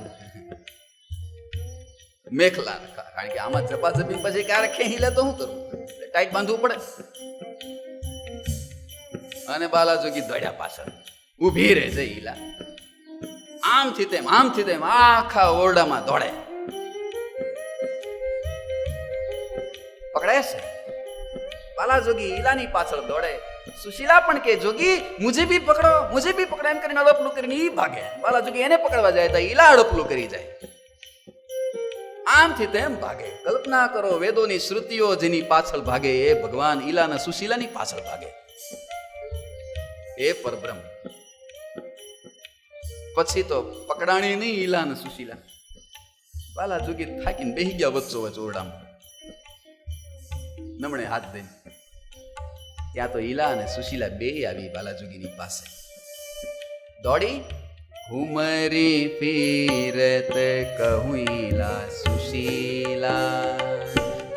મેખલા. કારણ કે આમાં ઝપાઝપી પછી ક્યારેક ખેંચી લે તો શું કરું, ટાઈટ બાંધવું પડે. અને બાલાજોગી દોડ્યા પાછળ, ઊભી રહે છે ઈલા. આમથી તેમ આખા ઓરડામાં દોડે. પકડાય છે. બાલાજોગી ઈલાની પાછળ દોડે. સુશીલા પણ કે જોગી મુझे भी પકડો એમ કરીને અડપલું કરીને ઈ ભાગે. બાલાજોગી એને પકડવા જાય તો ઈલા અડપલું કરી જાય. આમથી તેમ ભાગે. કલ્પના કરો, વેદોની શ્રુતિઓ જેની પાછળ ભાગે એ ભગવાન ઈલાના સુશીલાની પાછળ ભાગે. એ પરબ્રહ્મ. પછી તો પકડાણી નહીં ઈલા ને સુશીલા. બાલાજોગી થાકીને બેહી ગયા વચ્ચો વચ્ચ ઓરડામાં, નમણે હાથ દઈને. ત્યાં તો ઈલા અને સુશીલા બે આવી બાલાજોગીની પાસે. દોડી ઘુમરી ફીરત કહું ઈલા સુશીલા,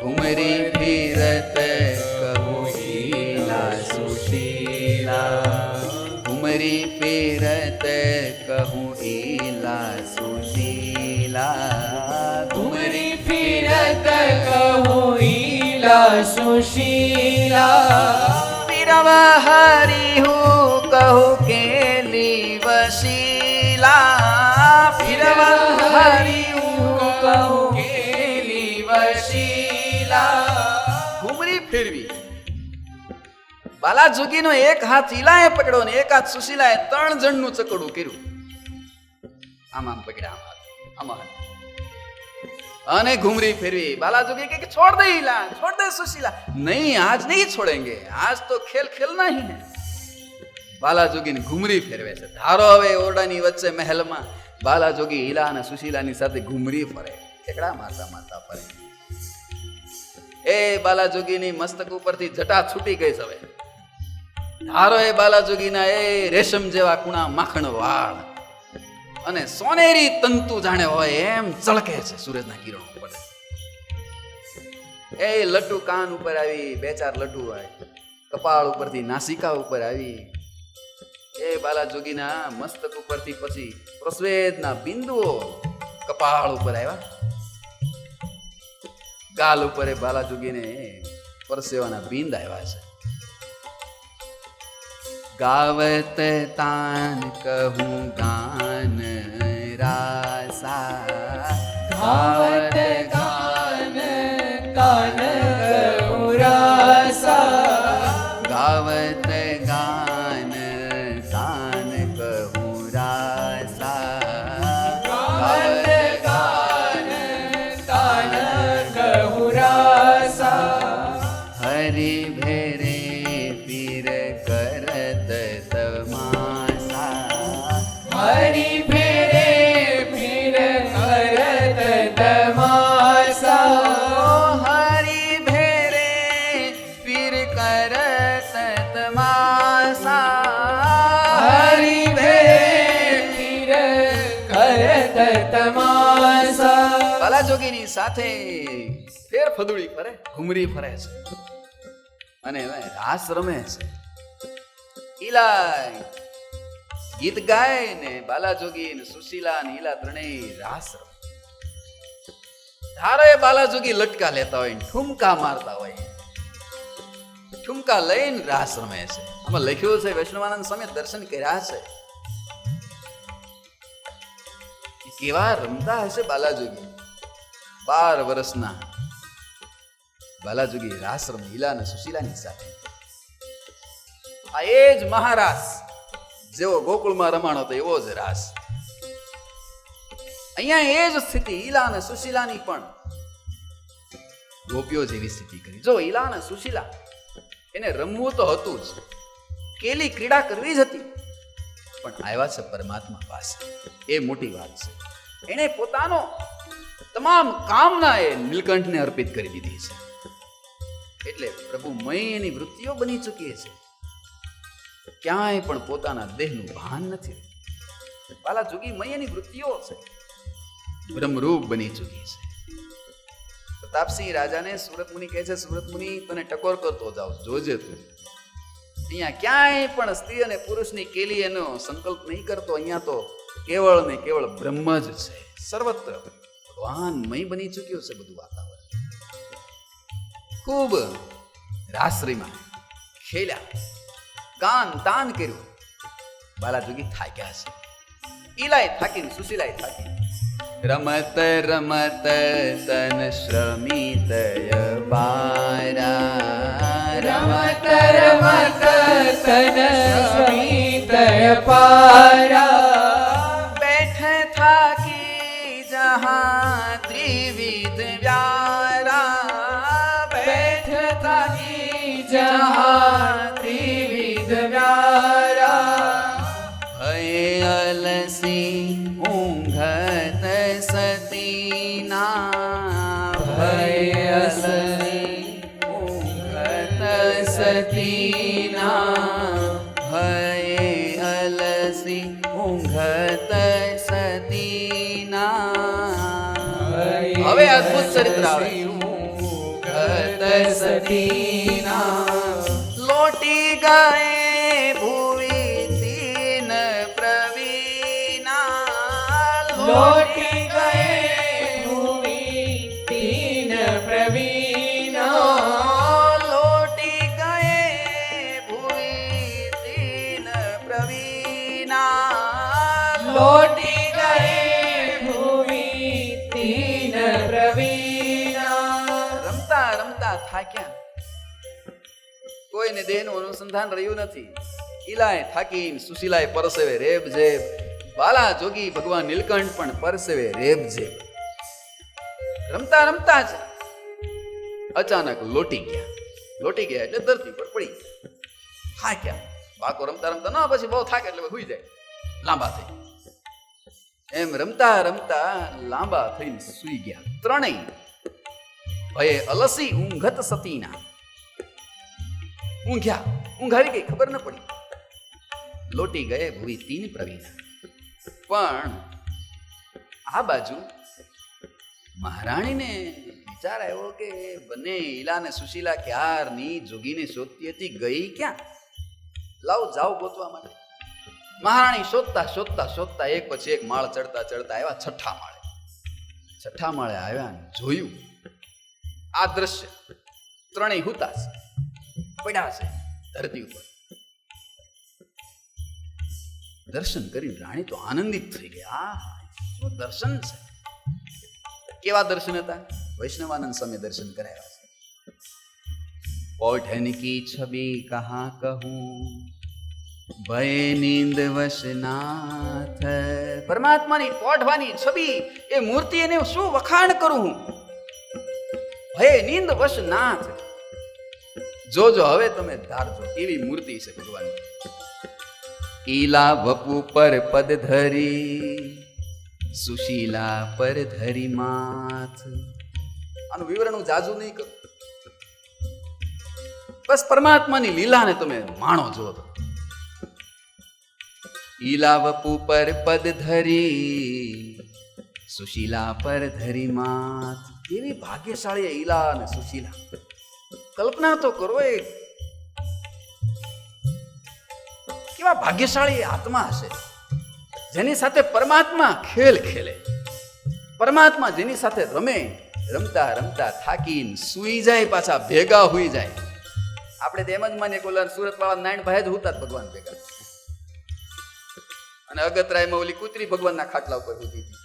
ઘુમરી ફીરત કહું ઈલા સુશીલા, ઘુમરી ફીરત કહું ઈલા સુશીલા, ઘુમરી ફિરત કહું ઈલા સુશીલા, પીરવા હરી હું કહું કેલી વશીલા, ફિરવા હરી હું કહું કેલી વશીલા. ઘુમરી ફેરવી. બાલાજોગીનો એક હાથ ઈલાએ પકડ્યો ને એક હાથ સુશીલાએ 3 જણનું ચકડું કર્યું. આમાં પકડ્યા, આમાં અને ઘુમરી ફેરવી. બાલાજોગી કે છોડ દે ઈલા, છોડ દે સુશીલા. નહીં, આજ નહીં છોડેંગે, આજ તો ખેલ ખેલના ही है. બાલાજોગીને ઘુમરી ફેરવે છે. ધારો હવે ઓરડાની વચ્ચે મહેલમાં બાલાજોગી ઈલા અને સુશીલાની સાથે ઘુમરી ફરે, ઠેકડા મારતા મારતા ફરે. એ બાલાજોગીની મસ્તક ઉપરથી જટા છૂટી ગઈ છે હવે. ધારો એ બાલાજોગીના એ રેશમ જેવા કુણા માખણ વાળ અને સોનેરી તંતુ જાણે હોય એમ ચળકે છે સૂરજના કિરણો પડે. એ લટુ કાન ઉપર આવી, 2-4 લટુ આવી કપાળ ઉપરથી નાસિકા ઉપર આવી. એ બાલાજોગીના મસ્તક ઉપરથી પછી પ્રસ્વેદના બિંદુઓ કપાળ ઉપર આવ્યા. ગાલ ઉપર એ બાલાજોગીને પરસેવાના બિંદ આવ્યા છે. ગાવત તાન કહું ગાન રાસા, ગાવત ગાન કાન કહું રાસા, ગાવત ગાન તાન કહું રાસા, ગાવત ગાન કાન કહું રાસા. હરિ ભેરે પીર કરત તમાસા, હરી ફેરે ફિર કરત તમાસા, હરિ ભેરે પીર કરત તમાસા, હરી ફેરે ફિર કરત તમાસા. બાલાજોગીની સાથે ફેર ફદુડી ફરે, ઘુમરી ફરે છે અને રાસ રમે છે. ઈલા ગીત ગાય ને બાલાજોગી ને સુશીલા ને ઈલા ત્રણેય રાસ રમે. ધારો એ બાલાજોગી લટકા લેતા હોય ને ઠુમકા મારતા હોય, ઠુમકા લઈને રાસ રમે છે. આમાં લખ્યું છે, વૈષ્ણવાનંદ સ્વામી દર્શન કર્યા છે. કેવા રમતા હશે બાલાજોગી. 12 વર્ષના બાલાજોગી રાસ રમે ઈલા અને સુશીલાની સાથે. આ એ જ મહારાસ જેવો ગોકુળમાં રમાણો હતો એવો જ રાસ. અહીંયા એ જ સ્થિતિ ઈલા અને સુશીલાની પણ ગોપીઓ જેવી સ્થિતિ કરી. જો ઈલા અને સુશીલા એને રમવું તો હતું જ, કેલી ક્રીડા કરવી જ હતી, પણ આવ્યા છે પરમાત્મા પાસે. એ મોટી વાત છે. એને પોતાનો તમામ કામના એ નીલકંઠને અર્પિત કરી દીધી છે. એટલે પ્રભુ મય એની વૃત્તિઓ બની ચૂકી છે. ક્યાંય પણ પોતાના દેહનું ભાન નથી. બાલા જોગી મય એની વૃત્તિઓ છે, બ્રહ્મરૂપ બની ચૂકી છે. પ્રતાપસિંહ રાજાને સુરત મુનિ કહે છે, સુરત મુનિ તને ટકોર કરતો જાવ, જોજે તું અહીંયા ક્યાંય પણ સ્ત્રી અને પુરુષની કેલી એનો સંકલ્પ નહીં કરતો. અહીંયા તો કેવળ ને કેવળ બ્રહ્મ જ છે. સર્વત્ર ભગવાનમય બની ચૂક્યું છે બધું વાતાવરણ. ખૂબ રાસરીમાં ખેલ્યા, કાન તાન કર્યું. બાલાજોગી થાક્યા છે. ઈલાય થાકીને, સુશીલાય થાકીને. રમત રમત તન શ્રમિતય પારા, રમત રમત તન શ્રમિતય પારા, બેઠ થાકી જહાં ત્રિવિધ વ્યારા, બેઠ થાકી જહાં ત્રિવિધ વ્યારા, ભય અલસી ઊંઘત સતીના, ભય અલસી ઊંઘત સતીના, ભય અલસી ઊંઘત સતીના. હવે અદ્ભુત ચરિત્ર આવે. ઊંઘત સતીના, લોટી ગયે ભૂવિ તીન પ્રવીણા, લોટી ગયે ભૂમિ તીન પ્રવીણા, લોટી ગયે ભૂવિ તીન પ્રવીણા, લોટી ગયે ભૂમિ તીન પ્રવીણા. રમતા રમતા થાક્યા. કોઈને દેહનું અનુસંધાન રહ્યું નથી. ઈલાય થાકીને, સુશીલાય પરસેવે રેબ જેબ, બાલા જોગી ભગવાન નીલકંઠ પણ પરસેવે રેબ જેબ. રમતા રમતા જ અચાનક લોટી ગયા. લોટી ગયા એટલે ધરતી પર પડી ગયા. થાક્યા. બાકો રમતા રમતા ના, પછી બહુ થાકે એટલે હુઈ જાય, લાંબા થઈ. એમ રમતા રમતા લાંબા થઈને સુઈ ગયા ત્રણેય. ભયે અલસી ઊંઘત સતીના, ઊંઘ્યા. ઊંઘ આવી ગઈ, ખબર ન પડી. લોટી ગયે ભૂવિ તીન પ્રવીણા. પણ આ બાજુ મહારાણીને વિચાર આવ્યો કે બંને ઈલા ને સુશીલા ક્યારની જોગીને શોધતી હતી, ગઈ ક્યાં? લાવ જાવ ગોતવા માટે. મહારાણી શોધતા શોધતા શોધતા એક પછી એક માળ ચડતા ચડતા આવ્યા છઠ્ઠા માળે. છઠ્ઠા માળે આવ્યા ને જોયું આ દ્રશ્ય. ત્રણેય હુતા છે, પડ્યા છે ધરતી ઉપર. દર્શન કરી રાણી તો આનંદિત થઈ ગયા. શું દર્શન છે! કેવા દર્શન હતા? વૈષ્ણવાનંદ સ્વામી દર્શન કરાવ્યા છે. પૌઠન કી છબી કહા કહું, ભય નીંદ વશનાથ. પરમાત્માની પોઢવાની છબી, એ મૂર્તિ, એને શું વખાણ કરું હું? ભય નીંદ વશનાથ. જોજો હવે તમે ધારજો કેવી મૂર્તિ છે ભગવાન. ઈલા વપુ પર પદ ધરી, સુશીલા પર ધરી માથ. આનું વિવરણ હું જાજુ નહીં કરું. બસ પરમાત્માની લીલાને તમે માણો જો તો. ઈલા વપુ પર પદ ધરી, સુશીલા પર ધરી માથ. કેવી ભાગ્યશાળી ઈલા અને સુશીલા. કલ્પના તો કરો, એ કેવા ભાગ્યશાળી આત્મા હશે જેની સાથે પરમાત્મા ખેલ ખેલે. પરમાત્મા જેની સાથે રમે. રમતા રમતા થાકીને સુઈ જાય, પાછા ભેગા હોઈ જાય. આપણે તો એમ જ માનીએ કે સુરત વાળા નારાયણભાઈ જ હુતા ભગવાન ભેગા, અને અગતરાયમાં ઓલી કૂતરી ભગવાનના ખાટલા ઉપર હુતી હતી.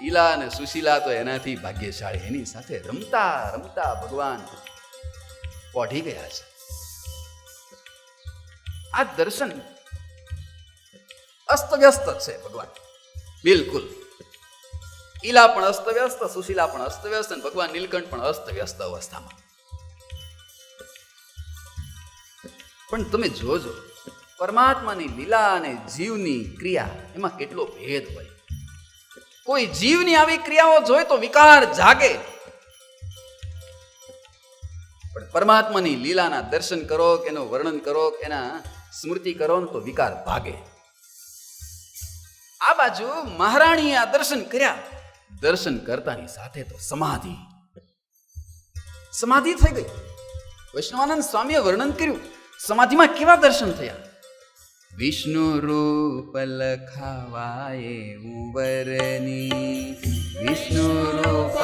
ઈલા અને સુશીલા તો એનાથી ભાગ્યશાળી. એની સાથે રમતા રમતા ભગવાન પોઢી ગયા છે. આ દર્શન અસ્તવ્યસ્ત છે ભગવાન, બિલકુલ. ઈલા પણ અસ્તવ્યસ્ત, સુશીલા પણ અસ્તવ્યસ્ત, અને ભગવાન નીલકંઠ પણ અસ્તવ્યસ્ત અવસ્થામાં. પણ તમે જોજો પરમાત્માની લીલા અને જીવની ક્રિયા, એમાં કેટલો ભેદ હોય. કોઈ જીવની આવી ક્રિયાઓ જોઈ તો વિકાર જાગે, પણ પરમાત્માની લીલાના દર્શન કરો કે એનું વર્ણન કરો કે એના સ્મૃતિ કરો ને તો વિકાર ભાગે. આ બાજુ મહારાણીએ આ દર્શન કર્યા. દર્શન કરતાની સાથે તો સમાધિ થઈ ગઈ. વૈષ્ણવાનંદ સ્વામીએ વર્ણન કર્યું સમાધિમાં કેવા દર્શન થયા. વિષ્ણુ રૂપ લખાવાય ઉંબરની, વિષ્ણુ રૂપ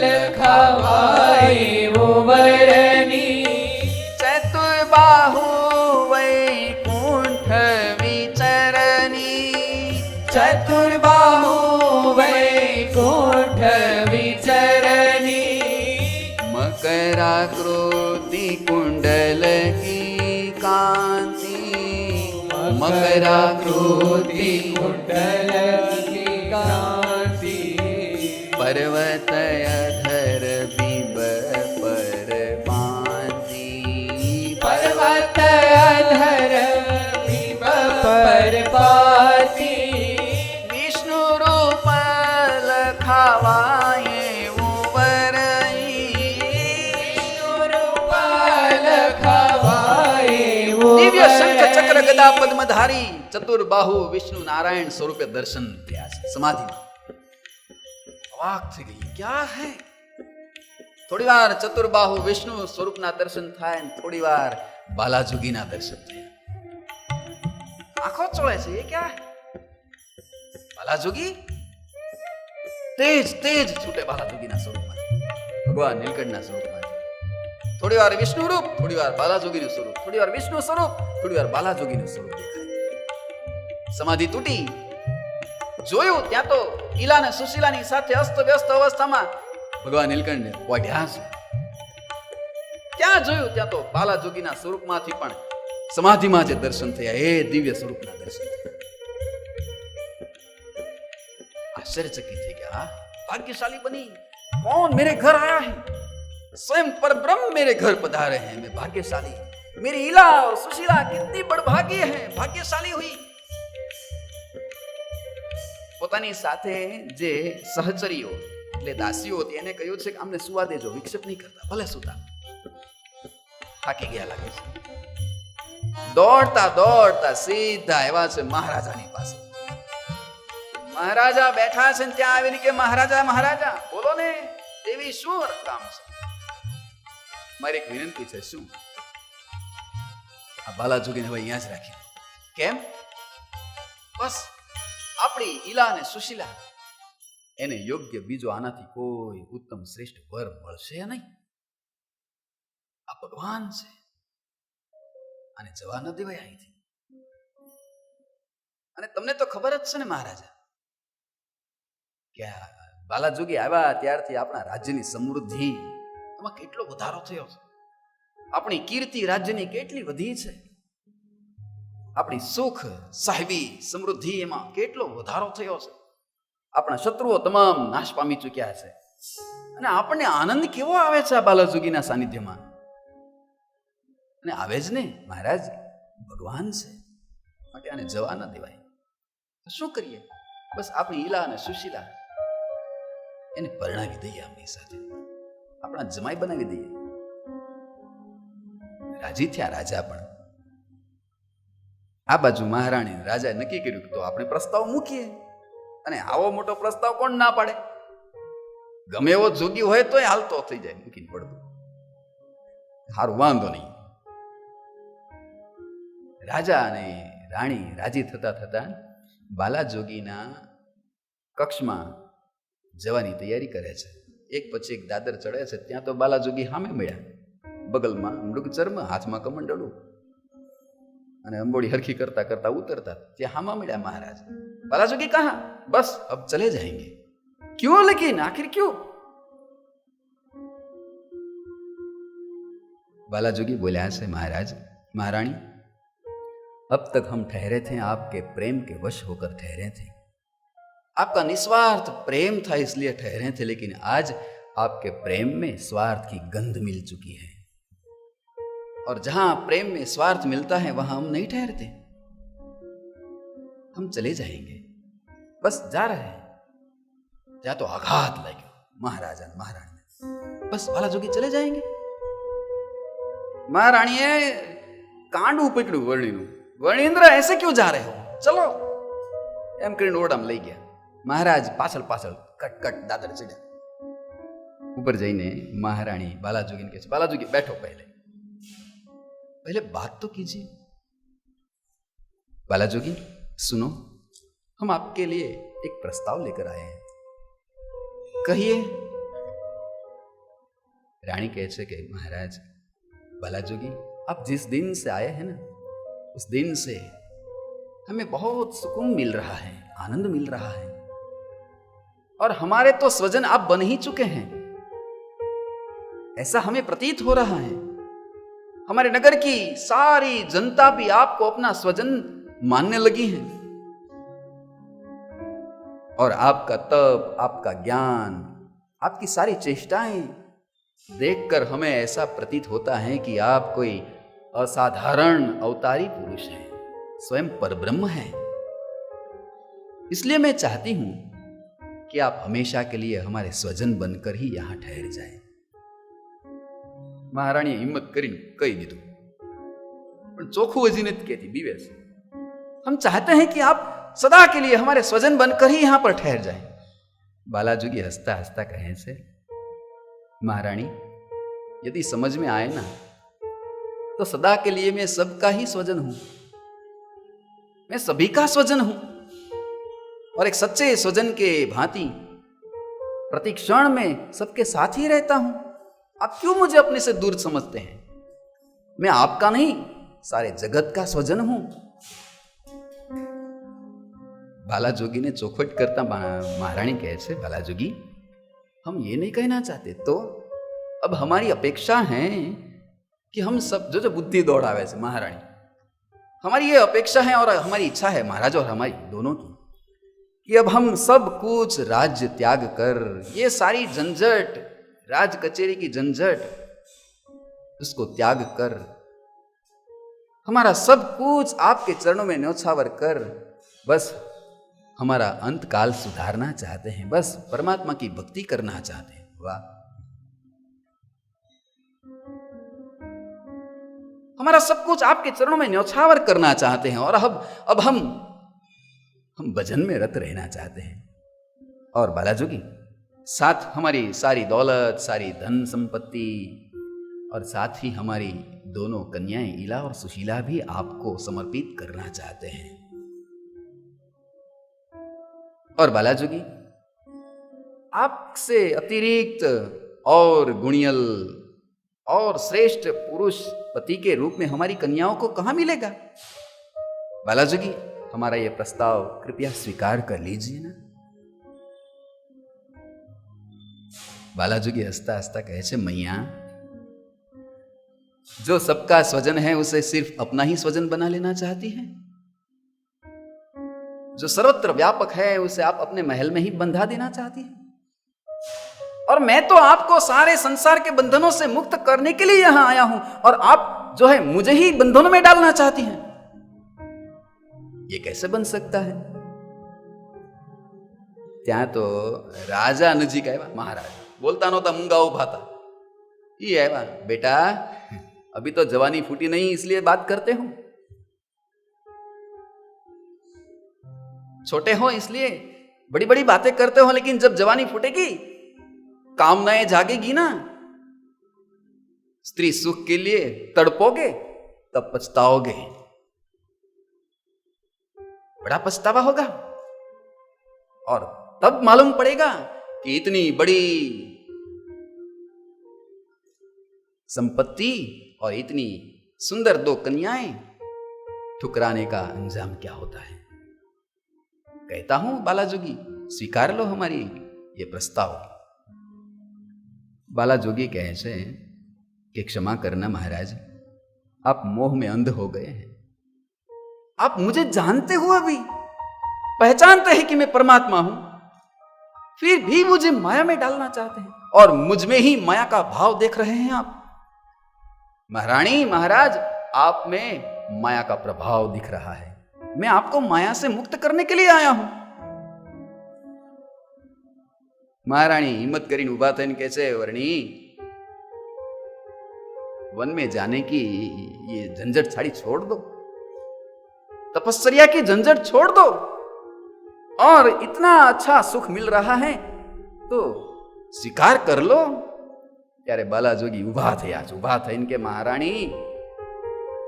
લખાવાય ઉંબરની, ચતુર્બાહુ વૈકુંઠ વિચરની, ચતુર્બાહુ વૈકુંઠ વિચરની, મકરાકૃતિ કુંડલ કી કાંતિ, મકરાકૃતિ કુંડલ કી કાંતિ, પર્વત અધર બિંબ પર પાંતી, પર્વત અધર બિંબ પર પાતી, વિષ્ણુ રૂપ લખાવાય ઉંબરઈ, વિષ્ણુ રૂપ લખાવાય દિવ્ય શંખ ચક્ર ગદા પદ્મધારી ચતુર્બાહુ વિષ્ણુ નારાયણ સ્વરૂપે દર્શન થયા છે સમાધિમાં. અવાક થઈ ગઈ, ક્યા હે? થોડી વાર ચતુર્બાહુ વિષ્ણુ સ્વરૂપના દર્શન થાય ને થોડી વાર બાલાજોગીના દર્શન થયા. આંખો ચોળે છે, એ ક્યાં હે? બાલાજોગી તેજ છૂટે બાલાજોગીના સ્વરૂપમાં, ભગવાન નીલકંઠના સ્વરૂપમાં. થોડી વાર વિષ્ણુ રૂપ, થોડી વાર બાલાજોગીનું સ્વરૂપ, થોડી વાર વિષ્ણુ સ્વરૂપ, થોડી વાર બાલાજોગીનું સ્વરૂપ દેખાય. સમાધિ તૂટી. જોયું ત્યાં તો ઈલા અને સુશીલાની સાથે અસ્ત વ્યસ્ત અવસ્થામાં ભગવાન નીલકંઠને વાઢ્યા છે. ત્યાં જોયું ત્યાં તો બાલાજોગીના સ્વરૂપમાંથી પણ સમાધિમાં જે દર્શન થયા એ દિવ્ય સ્વરૂપના દર્શન થયા. आश्चर्यचकित થઈ ગયા. भाग्यशाली बनी, कौन मेरे घर आया है? स्वयं परब्रह्म मेरे घर पधारे हैं, मैं भाग्यशाली. मेरी इला और सुशीला कितनी बड़भागी है, भाग्यशाली हुई. પોતાની સાથે જે સહચરીઓ એટલે દાસીઓ હતી એને કહ્યું છે કે અમને સુવા દેજો, વિક્ષેપ નહીં કરતા, ભલે સુતા. થાકી ગયા લાગે છે. દોડતા સીધા આવ્યા છે મહારાજાની પાસે. મહારાજા બેઠા છે ને ત્યાં આવીને કે મહારાજા બોલો ને દેવી શું કામ છે? મારી એક વિનંતી છે. શું? આ બાલાજોગીને હવે અહીંયા જ રાખી. કેમ? બસ આપણી ઈલા અને સુશીલા એને યોગ્ય બીજો આનાથી કોઈ ઉત્તમ શ્રેષ્ઠ વર મળશે નહીં. આ ભગવાન છે, અને જવા ન દેવાય અહીંથી. અને તમને તો ખબર જ છે ને મહારાજા કે બાલાજોગી આવ્યા ત્યારથી આપણા રાજ્યની સમૃદ્ધિ એમાં કેટલો વધારો થયો છે. આપણી કીર્તિ રાજ્યની કેટલી વધી છે. આપણી સુખ સાહેબી સમૃદ્ધિ એમાં કેટલો વધારો થયો છે. આપણા શત્રુઓ તમામ નાશ પામી ચૂક્યા છે. અને આપણને આનંદ કેવો આવે છે આ બાલાજોગીના સાનિધ્યમાં. અને આવે જ ને મહારાજ, ભગવાન છે માટે આને જવા ન દેવાય. તો શું કરીએ? બસ આપણી ઈલા અને સુશીલા એને પરણાવી દઈએ, આપણી સાથે આપણા જમાઈ બનાવી દઈએ. રાજી થયા રાજા. પણ આ બાજુ મહારાણી રાજાએ નક્કી કર્યું કે તો આપણે પ્રસ્તાવ મૂકીએ. અને આવો મોટો પ્રસ્તાવ કોણ ના પાડે? ગમે એવો જોગી હોય તોય હાલતો થઈ જાય, મૂકીને પડતું. સારું, વાંધો નહીં. રાજા અને રાણી રાજી થતા બાલાજોગીના કક્ષમાં જવાની તૈયારી કરે છે. એક પછી એક દાદર ચડે છે. ત્યાં તો બાલાજોગી સામે મળ્યા, બગલમાં મૃગચર્મ, હાથમાં કમંડળું, અને અંબોડી હરખી કરતા કરતા ઉતરતા ત્યાં હામા મળ્યા મહારાજ. બાલાજોગી કહા? બસ અબ ચલે જાएंगे. क्यों लेकिन, आखिर क्यों? बालाजोगी बोला से महाराज, महारानी, अब तक हम ठहरे थे आपके प्रेम के वश होकर ठहरे थे. आपका निस्वार्थ प्रेम था इसलिए ठहरे थे, लेकिन आज आपके प्रेम में स्वार्थ की गंध मिल चुकी है. और जहां प्रेम में स्वार्थ मिलता है वहां हम नहीं ठहरते, हम चले जाएंगे. बस जा रहे हैं. ત્યાં તો આઘાત લાગ્યો મહારાજા અને મહારાણીને. બસ વાલા જોગી ચલે જાયંગે. મહારાણીએ કાંડું પકડ્યું વર્ણીનું. વર્ણિન્દ્ર એસે ક્યું જા રહે હો, ચલો એમ કરીને ઓરડામાં લઈ ગયા. મહારાજ પાછળ પાછળ કટકટ દાદર ચડ્યા. ઉપર જઈને મહારાણી બાલાજોગીને કહે છે, બાલાજોગી बैठो पहले बात तो कीजिए. बालाजोगी सुनो, हम आपके लिए एक प्रस्ताव लेकर आए हैं, कहिए. रानी कहे छे कि महाराज बालाजोगी, आप जिस दिन से आए हैं ना, उस दिन से हमें बहुत सुकून मिल रहा है, आनंद मिल रहा है, और हमारे तो स्वजन आप बन ही चुके हैं, ऐसा हमें प्रतीत हो रहा है. हमारे नगर की सारी जनता भी आपको अपना स्वजन मानने लगी है, और आपका तप, आपका ज्ञान, आपकी सारी चेष्टाएं देखकर हमें ऐसा प्रतीत होता है कि आप कोई असाधारण अवतारी पुरुष हैं, स्वयं परब्रह्म हैं. इसलिए मैं चाहती हूं कि आप हमेशा के लिए हमारे स्वजन बनकर ही यहां ठहर जाएं. મહારાણીએ હિંમત કરીને કહી દીધું, પણ ચોખ્ખું હજી નથી કહેતી, બીવે છે. हम चाहते हैं कि आप सदा के लिए हमारे स्वजन बनकर ही यहां पर ठहर जाएं. बालाजोगी हंसता हंसता कहे से, महारानी यदि समझ में आए ना, तो सदा के लिए मैं सबका ही स्वजन हूं, मैं सभी का स्वजन हूं, और एक सच्चे स्वजन के भांति प्रति क्षण में सबके साथ ही रहता हूं. आप क्यों मुझे अपने से दूर समझते हैं? मैं आपका नहीं, सारे जगत का स्वजन हूं. बालाजोगी ने चौखट करता महारानी कहे छे, बालाजोगी हम ये नहीं कहना चाहते, तो अब हमारी अपेक्षा है कि हम सब जो बुद्धि दौड़ावे से महारानी, हमारी ये अपेक्षा है और हमारी इच्छा है महाराज और हमारी दोनों की, कि अब हम सब कुछ राज्य त्याग कर, ये सारी झंझट, राज कचेरी की झंझट, उसको त्याग कर हमारा सब कुछ आपके चरणों में न्योछावर कर बस हमारा अंत काल सुधारना चाहते हैं, बस परमात्मा की भक्ति करना चाहते हैं. वाह, हमारा सब कुछ आपके चरणों में न्योछावर करना चाहते हैं, और अब हम भजन में रत रहना चाहते हैं. और बालाजोगी साथ हमारी सारी दौलत, सारी धन संपत्ति, और साथ ही हमारी दोनों कन्याएं इला और सुशीला भी आपको समर्पित करना चाहते हैं. और बालाजोगी आपसे अतिरिक्त और गुणियल और श्रेष्ठ पुरुष पति के रूप में हमारी कन्याओं को कहां मिलेगा? बालाजोगी हमारा यह प्रस्ताव कृपया स्वीकार कर लीजिए ना. बालाजोगी हंसता हंसता कहे छे, मैया जो सबका स्वजन है उसे सिर्फ अपना ही स्वजन बना लेना चाहती है, जो सर्वत्र व्यापक है उसे आप अपने महल में ही बंधा देना चाहती है, और मैं तो आपको सारे संसार के बंधनों से मुक्त करने के लिए यहां आया हूं, और आप जो है मुझे ही बंधनों में डालना चाहती हैं. ये कैसे बन सकता है? ત્યાં તો રાજા નજીક આવ્યા. મહારાજ બોલતા નહોતા, મૂંગા ઉભા હતા. ये आया, बेटा अभी तो जवानी फूटी नहीं इसलिए बात करते हो, छोटे हो इसलिए बड़ी बड़ी बातें करते हो, लेकिन जब जवानी फूटेगी, कामनाएं जागेगी ना, स्त्री सुख के लिए तड़पोगे, तब पछताओगे, बड़ा पछतावा होगा, और तब मालूम पड़ेगा कि इतनी बड़ी संपत्ति और इतनी सुंदर दो कन्याएं ठुकराने का अंजाम क्या होता है. कहता हूं बालाजोगी, स्वीकार लो हमारी ये प्रस्ताव. बालाजोगी कहे छे कि क्षमा करना महाराज, आप मोह में अंध हो गए हैं. आप मुझे जानते हो, अभी पहचानते हैं कि मैं परमात्मा हूं, फिर भी मुझे माया में डालना चाहते हैं, और मुझ में ही माया का भाव देख रहे हैं आप. महारानी, महाराज, आप में माया का प्रभाव दिख रहा है. मैं आपको माया से मुक्त करने के लिए आया हूं. महारानी हिम्मत કરીને ઊભા થઈને કહે છે, वर्णी वन में जाने की ये झंझट साड़ी छोड़ दो, तपस्या की झंझट छोड़ दो, और इतना अच्छा सुख मिल रहा है तो स्वीकार कर लो। ત્યારે बालाजोगी उभा થયા છે। उभा થઈને કે महारानी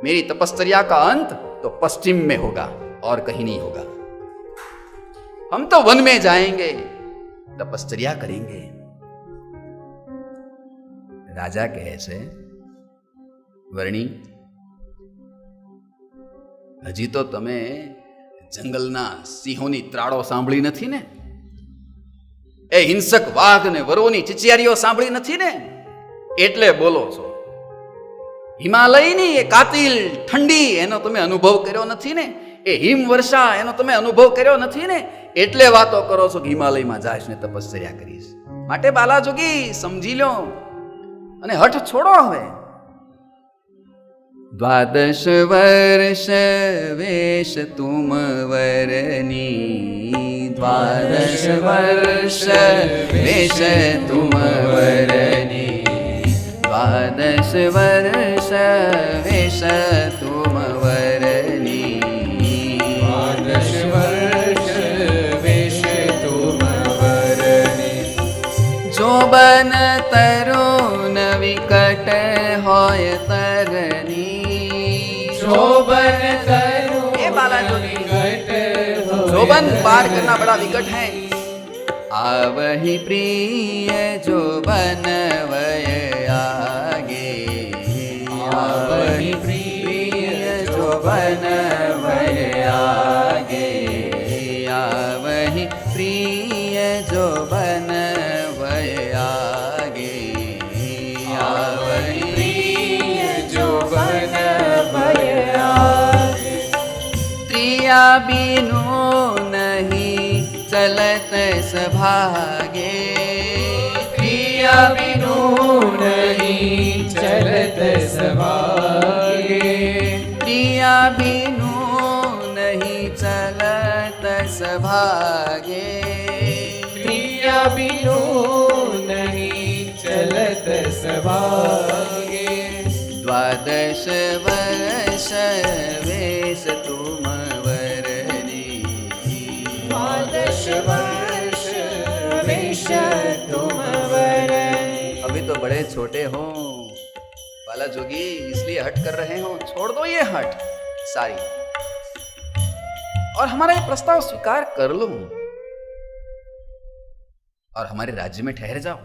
मेरी तपस्या का अंत तो पश्चिम में होगा और कहीं नहीं होगा। हम तो वन में जाएंगे, तपस्या करेंगे। राजा કહે છે, वर्णी હજી તો તમે જંગલના સિંહોની ત્રાળો સાંભળી નથી ને? એ હિંસક વાઘ ને વરોની ચિચિયારીઓ સાંભળી નથી ને? એટલે બોલો છો। હિમાલયની એ કાતિલ ઠંડી એનો તમે અનુભવ કર્યો નથી ને? એ હિમવર્ષા એનો તમે અનુભવ કર્યો નથી ને? એટલે વાતો કરો છો કે હિમાલયમાં જાઈશ ને તપસ્યા કરીશ। માટે બાલાજોગી સમજી લો અને હઠ છોડો હવે। 12 वर्ष वेश तुम वरनी, 12 वर्ष वेश तुम वरनी, 12 वर्ष वेश तुम वरनी, 12 वर्ष वेश तुम वरनी। जोबन तरुण विकट होय तरनी, जोबन तरुण विकट होय, जोबन पार करना बड़ा विकट है। आवहि प्रिय जोबन वय आगे, आवहि प्रिय जोबन वय आगे, आवहि प्रिय जोबन वय आगे, आवहि प्रिय जोबन वय आगे। प्रिया बिनु नहीं चलत सभागे, प्रिया बिनु नहीं चलत सभागे, प्रिया बिनु नहीं चलत सभागे, प्रिया बिनु नहीं चलत सभागे। 12 वर्ष वेश तुम वरनी, 12 वर्ष वेश तुम वरनी। अभी तो बड़े छोटे हो बालाजोगी, इसलिए हट कर रहे हो। छोड़ दो ये हट सारी और हमारा ये प्रस्ताव स्वीकार कर लो और हमारे राज्य में ठहर जाओ।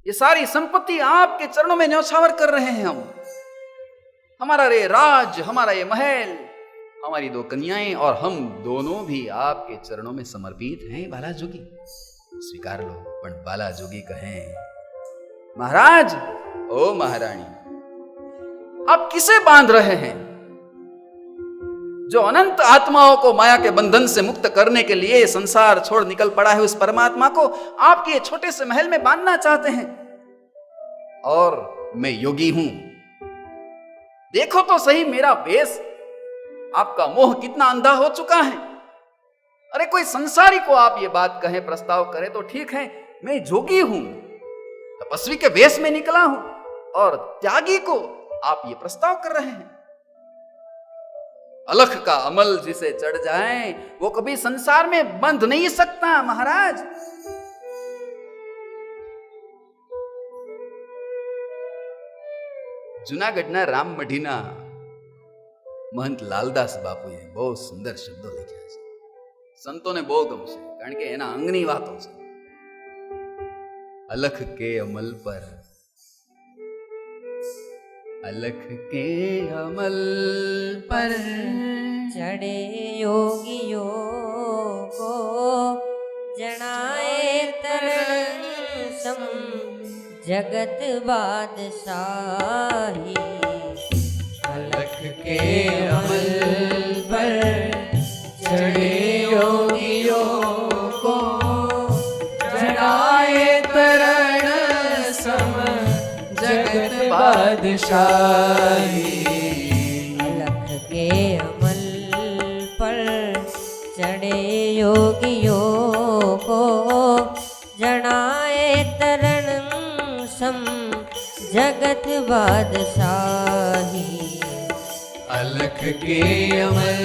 ये सारी संपत्ति आपके चरणों में न्यौछावर कर रहे हैं हम। हमारा ये राज, हमारा ये महल, हमारी 2 कन्याएं और हम दोनों भी आपके चरणों में समर्पित हैं बालाजोगी, स्वीकार लो। पण बालाजोगी कहें, महाराज, ओ महारानी, आप किसे बांध रहे हैं? जो अनंत आत्माओं को माया के बंधन से मुक्त करने के लिए संसार छोड़ निकल पड़ा है, उस परमात्मा को आपके छोटे से महल में बांधना चाहते हैं। और मैं योगी हूं, देखो तो सही मेरा वेश, आपका मोह कितना अंधा हो चुका है। अरे कोई संसारी को आप ये बात कहें, प्रस्ताव करें तो ठीक है, मैं जोगी हूं, तपस्वी के वेश में निकला हूं, और त्यागी को आप ये प्रस्ताव कर रहे हैं। अलख का अमल जिसे चढ़ जाए वो कभी संसार में बंध नहीं सकता महाराज। જુનાગઢના રામમઢીના મહંત લાલદાસ બાપુએ બહુ સુંદર શબ્દો લખ્યા છે, સંતોને બહુ ગમશે, કારણ કે એના અંગની વાતો છે। अलख के अमल पर, अलख के अमल पर चढ़े योगियों को जनाए तरण सम जगत बादशाही। अलख के अमल पर चढ़े योगियों को जनाए तरण सम जगत बादशाही। अलख के अमल पर चढ़े योगियों को जना जगत बादशाही। अलख के अमल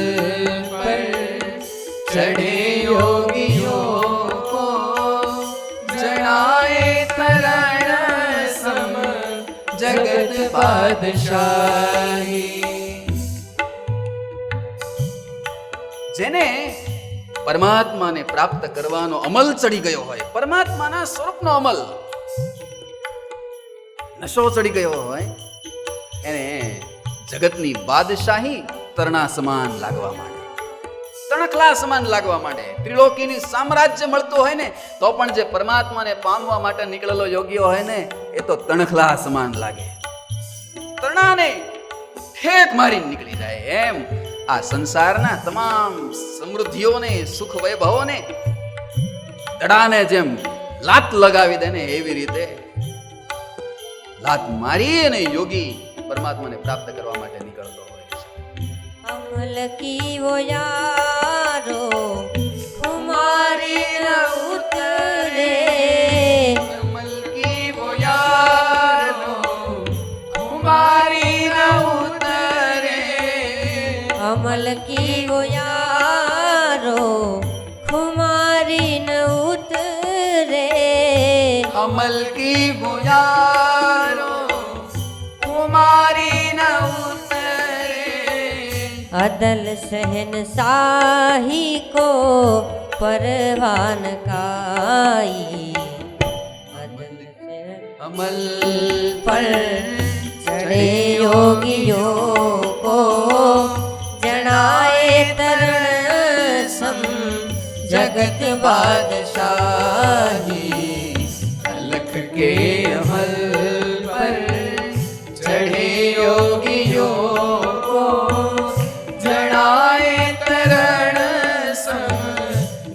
पर चढ़े योगियों को जड़ाए तरण सम जगत बादशाही। જેને પરમાત્માને પ્રાપ્ત કરવાનો અમલ ચડી ગયો હોય, પરમાત્માના સ્વરૂપનો અમલ નશો ચડી ગયો હોય, એને જગતની બાદશાહી તરણા સમાન લાગવા માંડે, તણખલા સમાન લાગવા માંડે. ત્રિલોકીની સામ્રાજ્ય મળતું હોય ને તો પણ જે પરમાત્માને પામવા માટે નીકળેલો યોગીઓ હોય ને એ તો તણખલા સમાન લાગે, તરણાને ઠેક મારીને નીકળી જાય. એમ આ સંસારના તમામ સમૃદ્ધિઓને, સુખ વૈભવોને દડાને જેમ લાત લગાવી દે ને એવી રીતે લાત મારી અને યોગી પરમાત્માને પ્રાપ્ત કરવા માટે નીકળતો હોય છે. અમલ કી વો યારો ખુમારી ન ઉતરે, अमल की वो यारो कुमारी न उतरे। अमल की वो यारो खुमारी न उतरे, अमल की वो यारो कुमारी न उतरे। अदल शहनशाही को परवान काई, अदल अमल पर चढ़े योगियों को जनाए तरण सम जगत बादशाही। अलख के अमल पर चढ़े योगियों को जड़ाए तरण सम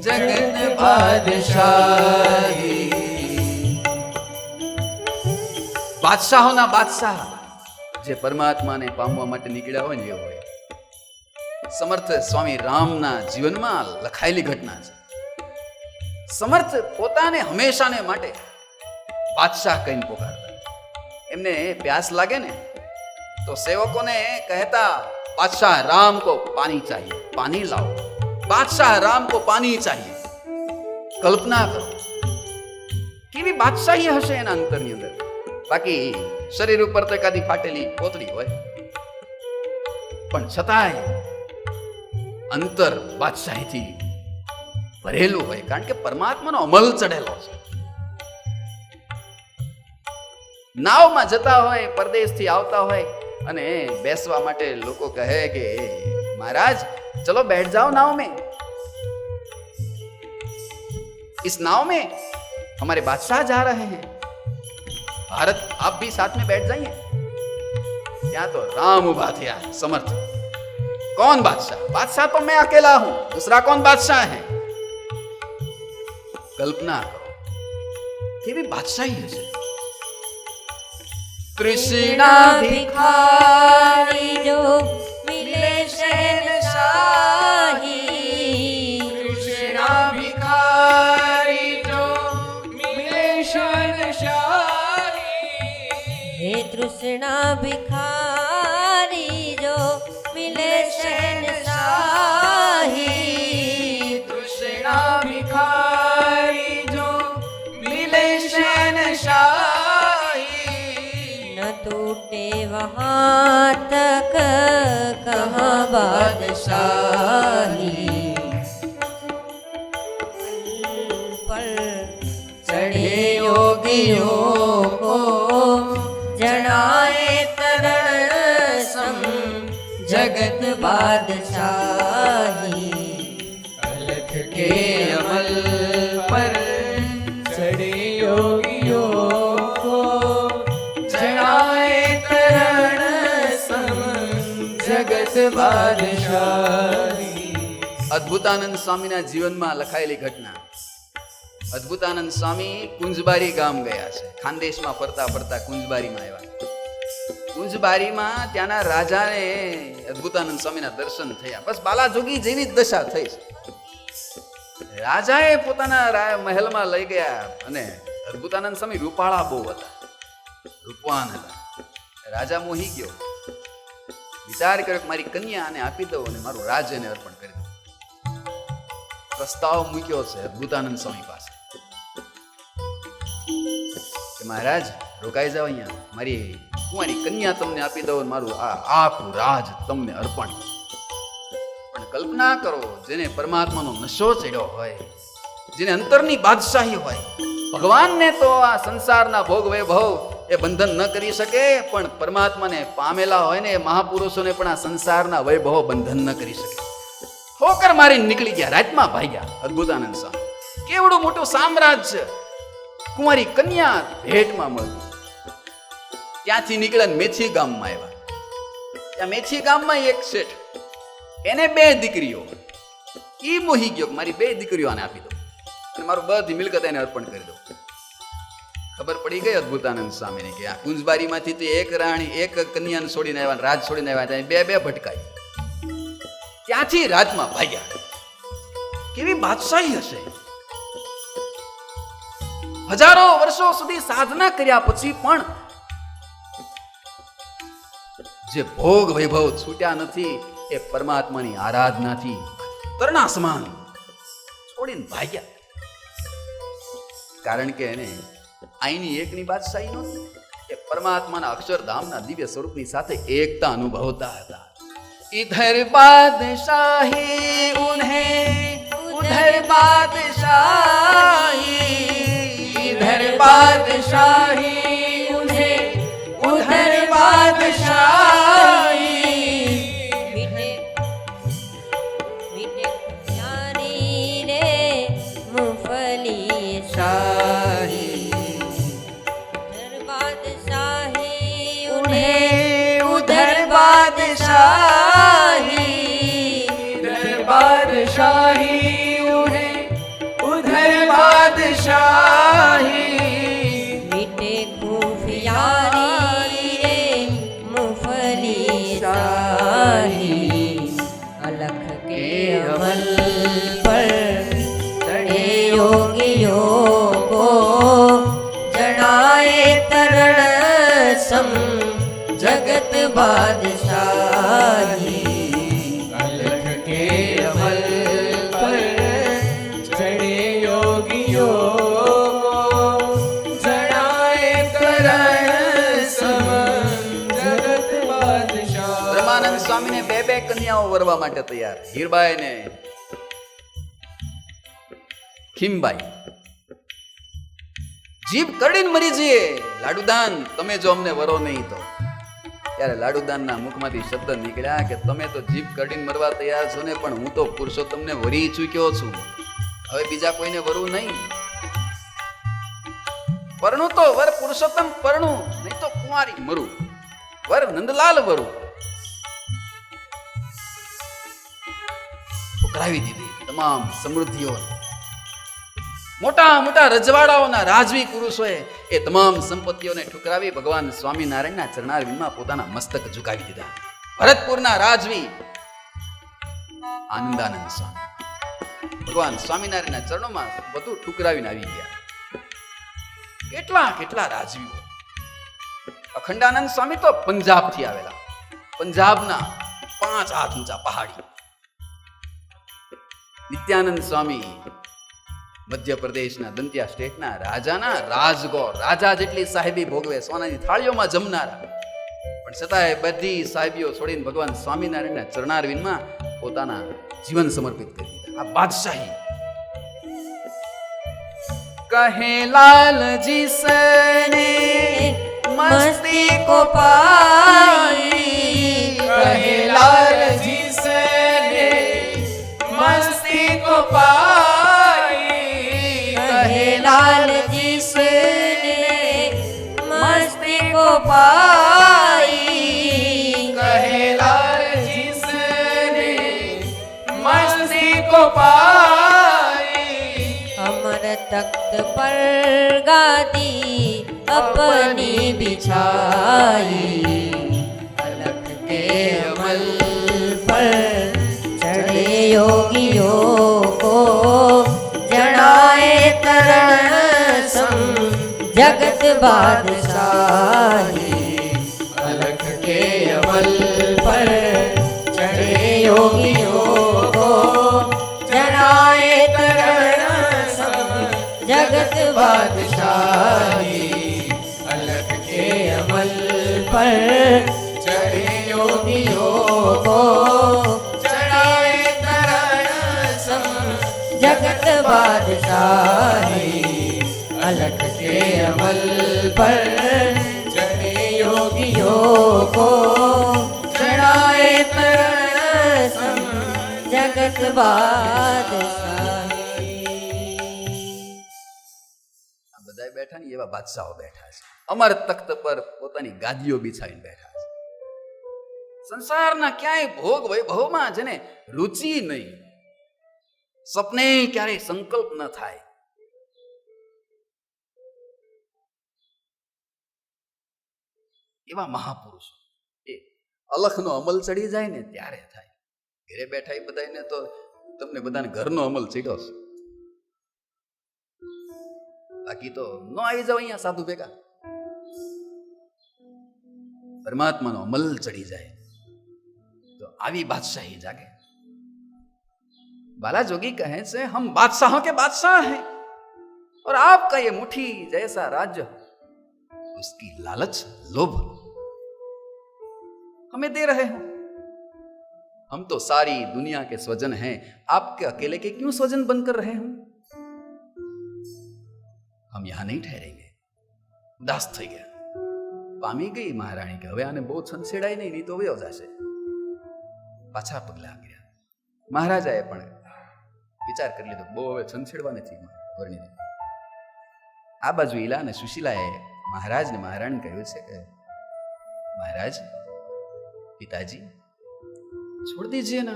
जगत बादशाही। બાદશાહોના બાદશાહ જે પરમાત્માને પામવા માટે નીકળ્યા હોય ને એ હોય. સમર્થ સ્વામી રામના જીવનમાં લખાયેલી ઘટના છે. સમર્થ પોતાને હંમેશાને માટે બાદશાહ કહીને પોકારતા. એમને પ્યાસ લાગે ને તો સેવકોને કહેતા, બાદશાહ રામ કો પાણી ચાહીએ, પાણી લાવો. બાદશાહ રામ કો પાણી ચાહીએ. કલ્પના કરો કેવી બાદશાહી હશે એના અંતરની અંદર. બાકી શરીર ઉપર તો એકાદી ફાટેલી કોતડી હોય, પણ છતાંય અંતર બાદશાહીથી ભરેલું હોય, કારણ કે પરમાત્માનો અમલ ચડેલો છે. નાવમાં જતા હોય, પરદેશથી આવતા હોય અને બેસવા માટે લોકો કહે કે महाराज चलो बैठ जाओ नाव में, इस नाव में हमारे बादशाह जा रहे हैं, भारत आप भी साथ में बैठ जाइए. ત્યાં તો રામ ઉભા થયા સમર્થ. कौन बादशाह? बादशाह तो मैं अकेला हूं, दूसरा कौन बादशाह है? कल्पना करो केवी बादशाही हશે. तृष्णा भिखारी जो मिले शहनशाही, तृष्णा भिखारी जो मिले शहनशाही। हे तृष्णा भिखारी जो मिले शहनशाही, तृष्णा भिखारी जो मिले शहनशाही। न टूटे वहाँ तक कहाँ बादशाही, पर चढ़े योगियों को जनाए तरण सम जगत बादशाही। अलख के अमल पर चढ़े योगियों को जड़ाए तरण सम जगत बादशाही। અદ્ભુતાનંદ સ્વામીના જીવનમાં લખાયેલી ઘટના. અદ્ભુતાનંદ સ્વામી કુંજબારી ગામ ગયા છે. ખાનદેશમાં ફરતા ફરતા કુંજબારીમાં આવ્યા. કુંજબારીમાં ત્યાંના રાજાને અદ્ભુતાનંદ સ્વામીના દર્શન થયા. બસ બાલાજોગી જેવી જ દશા થઈ છે. રાજાએ પોતાના મહેલમાં લઈ ગયા અને અદ્ભુતાનંદ સ્વામી રૂપાળા બહુ હતા. રૂપવાન હતા. રાજા મોહી ગયો, વિચાર કર્યો કે મારી કન્યા આને આપી દઉં અને મારું રાજ એને અર્પણ કરી દઉં. પ્રસ્તાવ મૂક્યો છે અદ્ભુતાનંદ સ્વામી પાસે કે મહારાજ રોકાઈ જાવ અહીંયા, મારી કુંવારી કન્યા તમને આપી દઉં, મારું આ આખું રાજ તમને અર્પણ. પણ કલ્પના કરો, જેને પરમાત્માનો નશો ચડ્યો હોય, જેને અંતરની બાદશાહી હોય, ભગવાનને તો આ સંસારના ભોગ વૈભવ એ બંધન ન કરી શકે, પણ પરમાત્માને પામેલા હોય ને એ મહાપુરુષોને પણ આ સંસારના વૈભવ બંધન ન કરી શકે. ઠોકર મારીને નીકળી ગયા, રાતમાં ભાગ્યા. અદ્ભુતાનંદ સ્વામી કેવડું મોટું સામ્રાજ્ય, કુંવારી કન્યા ભેટમાં મળતી. ત્યાંથી નીકળ્યા મેથી ગામમાં આવ્યા. ત્યાં મેથી ગામમાં એક શેઠ, એને 2 દીકરીઓ. ઈ મોહી ગયો, મારી 2 દીકરીઓ આને આપી દો અને મારું બધી મિલકત એને અર્પણ કરી દો. ખબર પડી ગઈ અદ્ભુતાનંદ સ્વામીને કે આ કુંજબારીમાંથી તો એક રાણી, એક કન્યાને છોડીને આવ્યા, રાજ છોડીને આવ્યા, ત્યાં 2 ભટકાઈ. ત્યાંથી રાજમાં ભાગ્યા. કેવી બાદશાહી હશે! હજારો વર્ષો સુધી સાધના કર્યા પછી પણ જે ભોગ વૈભવ છૂટ્યા નથી એ પરમાત્માની આરાધનાથી તરણા સમાન છોડીને ભાગ્યા. કારણ કે એને આઈની એકની બાદશાહી નહોતી, એ પરમાત્માના અક્ષરધામના દિવ્ય સ્વરૂપની સાથે એકતા અનુભવતા હતા. इधर बादशाही उन्हें उधर बादशाही, इधर बादशाही उन्हें उधर बादशाही. मीठे मीठे प्यारी रे मूंगफली शाही, उधर बादशाही उन्हें उधर बादशाही, बादशाही उन्हें उधर बादशाही. मीठे खूफियारी रे मूंगफली शाही, अलख के अमल पर चढ़े योगियों को जड़ाए तरण सम जगत बादशाही. अलख के अमल पर चढ़े योगियों को जड़ाए करण सम जगत बादशाह. બ્રહ્માનંદ સ્વામીને 2 કન્યાઓ વરવા માટે તૈયાર, હીરબાઈ ને ખીમબાઈ. જીભ કરડીને મરી જઈએ, લાડુદાન તમે જો અમને વરો નહીં તો. ત્યારે લાડુદાનના મુખમાંથી શબ્દ નીકળ્યા કે તમે તો જીભ કરડીને મરવા તૈયાર છો ને, પણ હું તો પુરુષોત્તમને વરી ચૂક્યો છું, હવે બીજા કોઈને વરવું નહીં. પરણું તો વર પુરુષોત્તમ પરણું, નહીં તો કુંવારી મરું, વર નંદલાલ વરું. ઠુકરાવી દીધી તમામ સમૃદ્ધિઓ. મોટા મોટા રજવાડાઓના રાજવી પુરુષોએ એ તમામ સંપત્તિઓને ઠુકરાવી ભગવાન સ્વામિનારાયણના ચરણારવિંદમાં પોતાના મસ્તક ઝુકાવી દીધા. ભરતપુરના રાજવી આનંદાનંદ સ્વામી ભગવાન સ્વામિનારાયણના ચરણોમાં બધું ઠુકરાવીને આવી ગયા. કેટલા કેટલા રાજવીઓ. અખંડાનંદ સ્વામી તો પંજાબથી આવેલા, પંજાબના 5 હાથ ઊંચા પહાડી. નિત્યાનંદ સ્વામી મધ્યપ્રદેશના દંતિયા સ્ટેટના રાજાના રાજગોર, રાજા જેટલી સાહેબી ભોગવે, સોનાની થાળીઓમાં જમનારા, પણ છતાંય બધી સાહેબીઓ છોડીને ભગવાન સ્વામિનારાયણના ચરણારવિંદમાં પોતાના જીવન સમર્પિત કરી દીધા. આ બાદશાહી. કહે લાલ જીસને મસ્તી કો પાઈ, कहे लाल जिसने मस्ती को पाई, कहे लाल जिसने मस्ती को पाई, कहे लाल जिसने मस्ती को पाई. अमर तख्त पर गादी अपनी बिछाई, अलख के अमल पर चढ़े योगियों को जड़ाए तरण सम जगत बादशाह. बिछाई, अलख के अमल पर चढ़े योगियों को जनाए तरण सब जगत बादशाही, अलख के अमल पर चढ़े योगियों को चढ़ाए तरण सम जगत बादशाही, अलख के अमल पर चढ़े योगियों को चढ़ाए तरण सम जगत बादशाही। આ બધાય બેઠા ને એવા બાદશાહો બેઠા છે, અમર તખ્ત પર પોતાની ગાદીઓ બિછાવીને બેઠા છે. સંસારના ક્યાંય ભોગ વૈભવમાં જેને રુચિ નહીં, સપને ક્યારેય સંકલ્પ ન થાય, એવા મહાપુરુષો એ અલખનો અમલ ચડી જાય ને ત્યારે થાય. ઘરે બેઠા એ બધાને તો તમને બધાને ઘરનો અમલ ચડ્યો છે, બાકી તો ન આવી જાવ અહીંયા સાધુ ભેગા. પરમાત્માનો અમલ ચડી જાય તો આવી बादशाही जागे. बाला जोगी कहे से हम बादशाहों के बादशाह हैं और आपका ये मुट्ठी जैसा राज्य, उसकी लालच लोभ हमें दे रहे हो. हम तो सारी दुनिया के स्वजन हैं, आपके अकेले के क्यों स्वजन बनकर रहे हम? हम यहां नहीं ठहरेंगे. उदास થઈ ગયા, પામી ગઈ મહારાણી કે હવે આને બહુ છંછેડાય નહીં તો વયો જશે. પાછા પગલા ગયા. મહારાજાએ પણ વિચાર કરી લીધો, બહુ હવે છંછેડવા નથી વર્ણીને. આ બાજુ ઈલા અને સુશીલાએ મહારાજને મહારાણી કહ્યું છે કે महाराज पिताजी छोड़ दीजिए ना,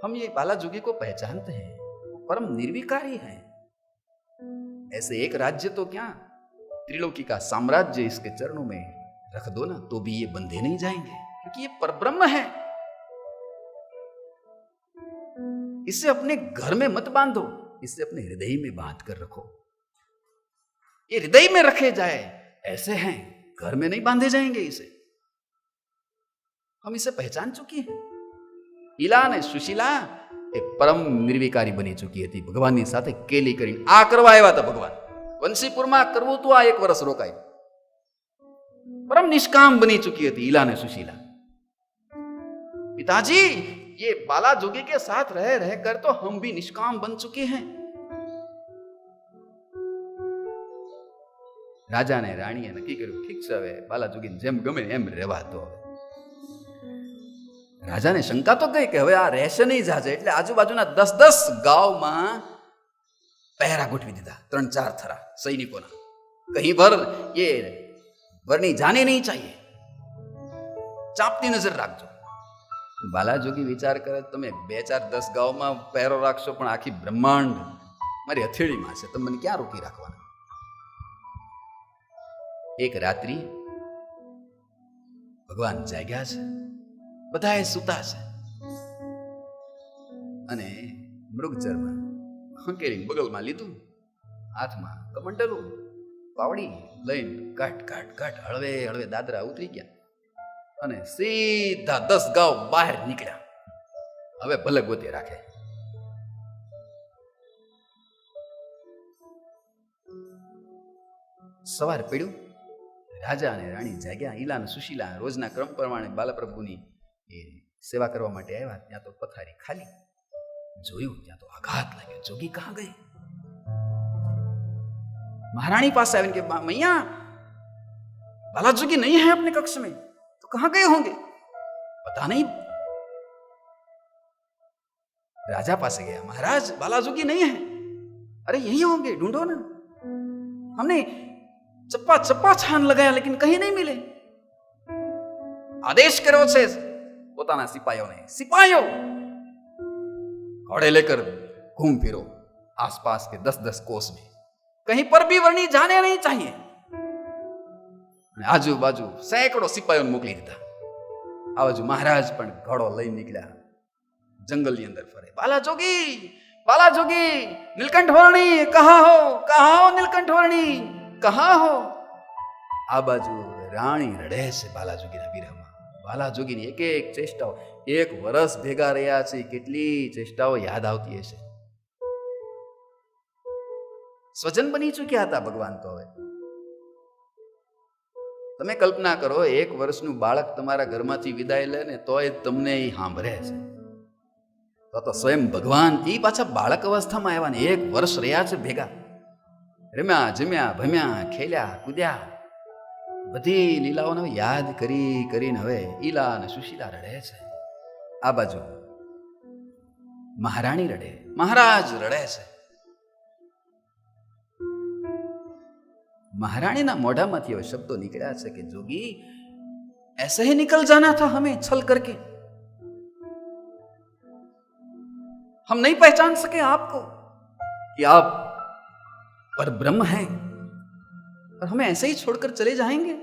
हम ये बाला जोगी को पहचानते हैं, परम निर्विकारी हैं. ऐसे एक राज्य तो क्या, त्रिलोकी का साम्राज्य इसके चरणों में रख दो ना तो भी ये बंधे नहीं जाएंगे, क्योंकि ये परब्रह्म है. इसे अपने घर में मत बांधो, इसे अपने हृदय में बांध कर रखो. ये हृदय में रखे जाए ऐसे हैं, घर में नहीं बांधे जाएंगे. इसे हम इसे पहचान चुकी हैं. ઈલા અને સુશીલા એ પરમ નિર્વિકારી બની ચૂકી હતી, ભગવાનની સાથે કેલી કરીને આ કરવા આવ્યા હતા ભગવાન. વંશીપુરમાં કરવું તો આ 1 વર્ષ રોકાય. परम निष्काम बनी चुकी थी ईला ने सुशीला. पिताजी ये बाला जोगी के साथ रह रहकर तो हम भी निष्काम बन चुके हैं. राजा ने राणीए नक्की कर्યું, ઠીક છે હવે બાલા જોગીને જેમ ગમે એમ રહેવા દો. રાજાને શંકા તો ગઈ કે હવે આ રહેશે નહીં જાજે, એટલે આજુબાજુના 10-10 ગામમાં પહેરા ગોઠવી દીધા, 3-4 થરા સૈનિકોના. કहीं पर ये वर्णी जाने नहीं चाहिए, चापती नजर રાખજો. બાલા જોગી વિચાર કરે, તમે 2-4-10 ગામમાં પહેરો રાખશો પણ આખી બ્રહ્માંડ મારી હથેળીમાં છે, તમે મને ક્યાં રોકી રાખવાના? એક રાત્રિ ભગવાન જાગ્યા છે, બધાએ સૂતા છે અને મૃગચરમાં હંકેરી બગલમાં લીધું, હાથમાં કમંડલું, પાવડી લઈને કાટ કાટ કાટ હળવે હળવે દાદરા ઉતરી ગયા અને સીધા 10 ગાંવ બહાર નીકળ્યા. હવે ભલે ગોતે રાખે. સવાર પડ્યું, રાજા અને રાણી જાગ્યા. ઈલા અને સુશીલા રોજના ક્રમ પ્રમાણે બાલપ્રભુની એ સેવા કરવા માટે આવ્યા. ત્યાં તો પથારી ખાલી. જોયું ત્યાં તો આઘાત લાગ્યો, જોગી કહાં ગઈ? महारानी पास आए कि मैया बाला जोगी नहीं है अपने कक्ष में, तो कहां गए होंगे? पता नहीं. राजा पास गया, महाराज बाला जोगी नहीं है. अरे यही होंगे, ढूंढो ना. हमने चप्पा चप्पा छान लगाया लेकिन कहीं नहीं मिले. आदेश करो से पोताना सिपाहियों ने, सिपाहियों घोड़े लेकर घूम फिरो आसपास के 10-10 कोस में, कहीं पर भी वर्णी जाने नहीं चाहिए. आजू बाजू सैकड़ों सिपाहियों मोकली दीधा. आ बाजू महाराज पण घोड़ो लई निकळ्या, जंगलनी अंदर फरे. बाला जोगी नीलकंठ वर्णी कहाँ हो नीलकंठ वर्णी कहाँ हो? આ બાજુ રાણી રડે છે બાલાજોગીના વિરહમાં. બાલાજોગીની એક એક ચેષ્ટાઓ, એક વર્ષ ભેગા રહ્યા છે, કેટલી ચેષ્ટાઓ યાદ આવતી હશે. સ્વજન બની ચૂક્યા હતા ભગવાન. તો હવે તમે કલ્પના કરો, 1 વર્ષનું બાળક તમારા ઘરમાંથી વિદાય લે ને તોય તમને એ સાંભળે છે. તો સ્વયં ભગવાન એ પાછા બાળક અવસ્થામાં આવ્યા ને 1 વર્ષ રહ્યા છે ભેગા. રમ્યા, જમ્યા, ભમ્યા, ખેલ્યા, કૂદ્યા, બધી લીલાઓને યાદ કરીને હવે ઈલા અને સુશીલા રડે છે. આ બાજુ મહારાણી રડે, મહારાજ રડે છે. महारानी मोढ़ामाथी एवं शब्दों निकला है कि जोगी ऐसे ही निकल जाना था हमें छल करके, हम नहीं पहचान सके आपको कि आप पर ब्रह्म हैं और हमें ऐसे ही छोड़कर चले जाएंगे.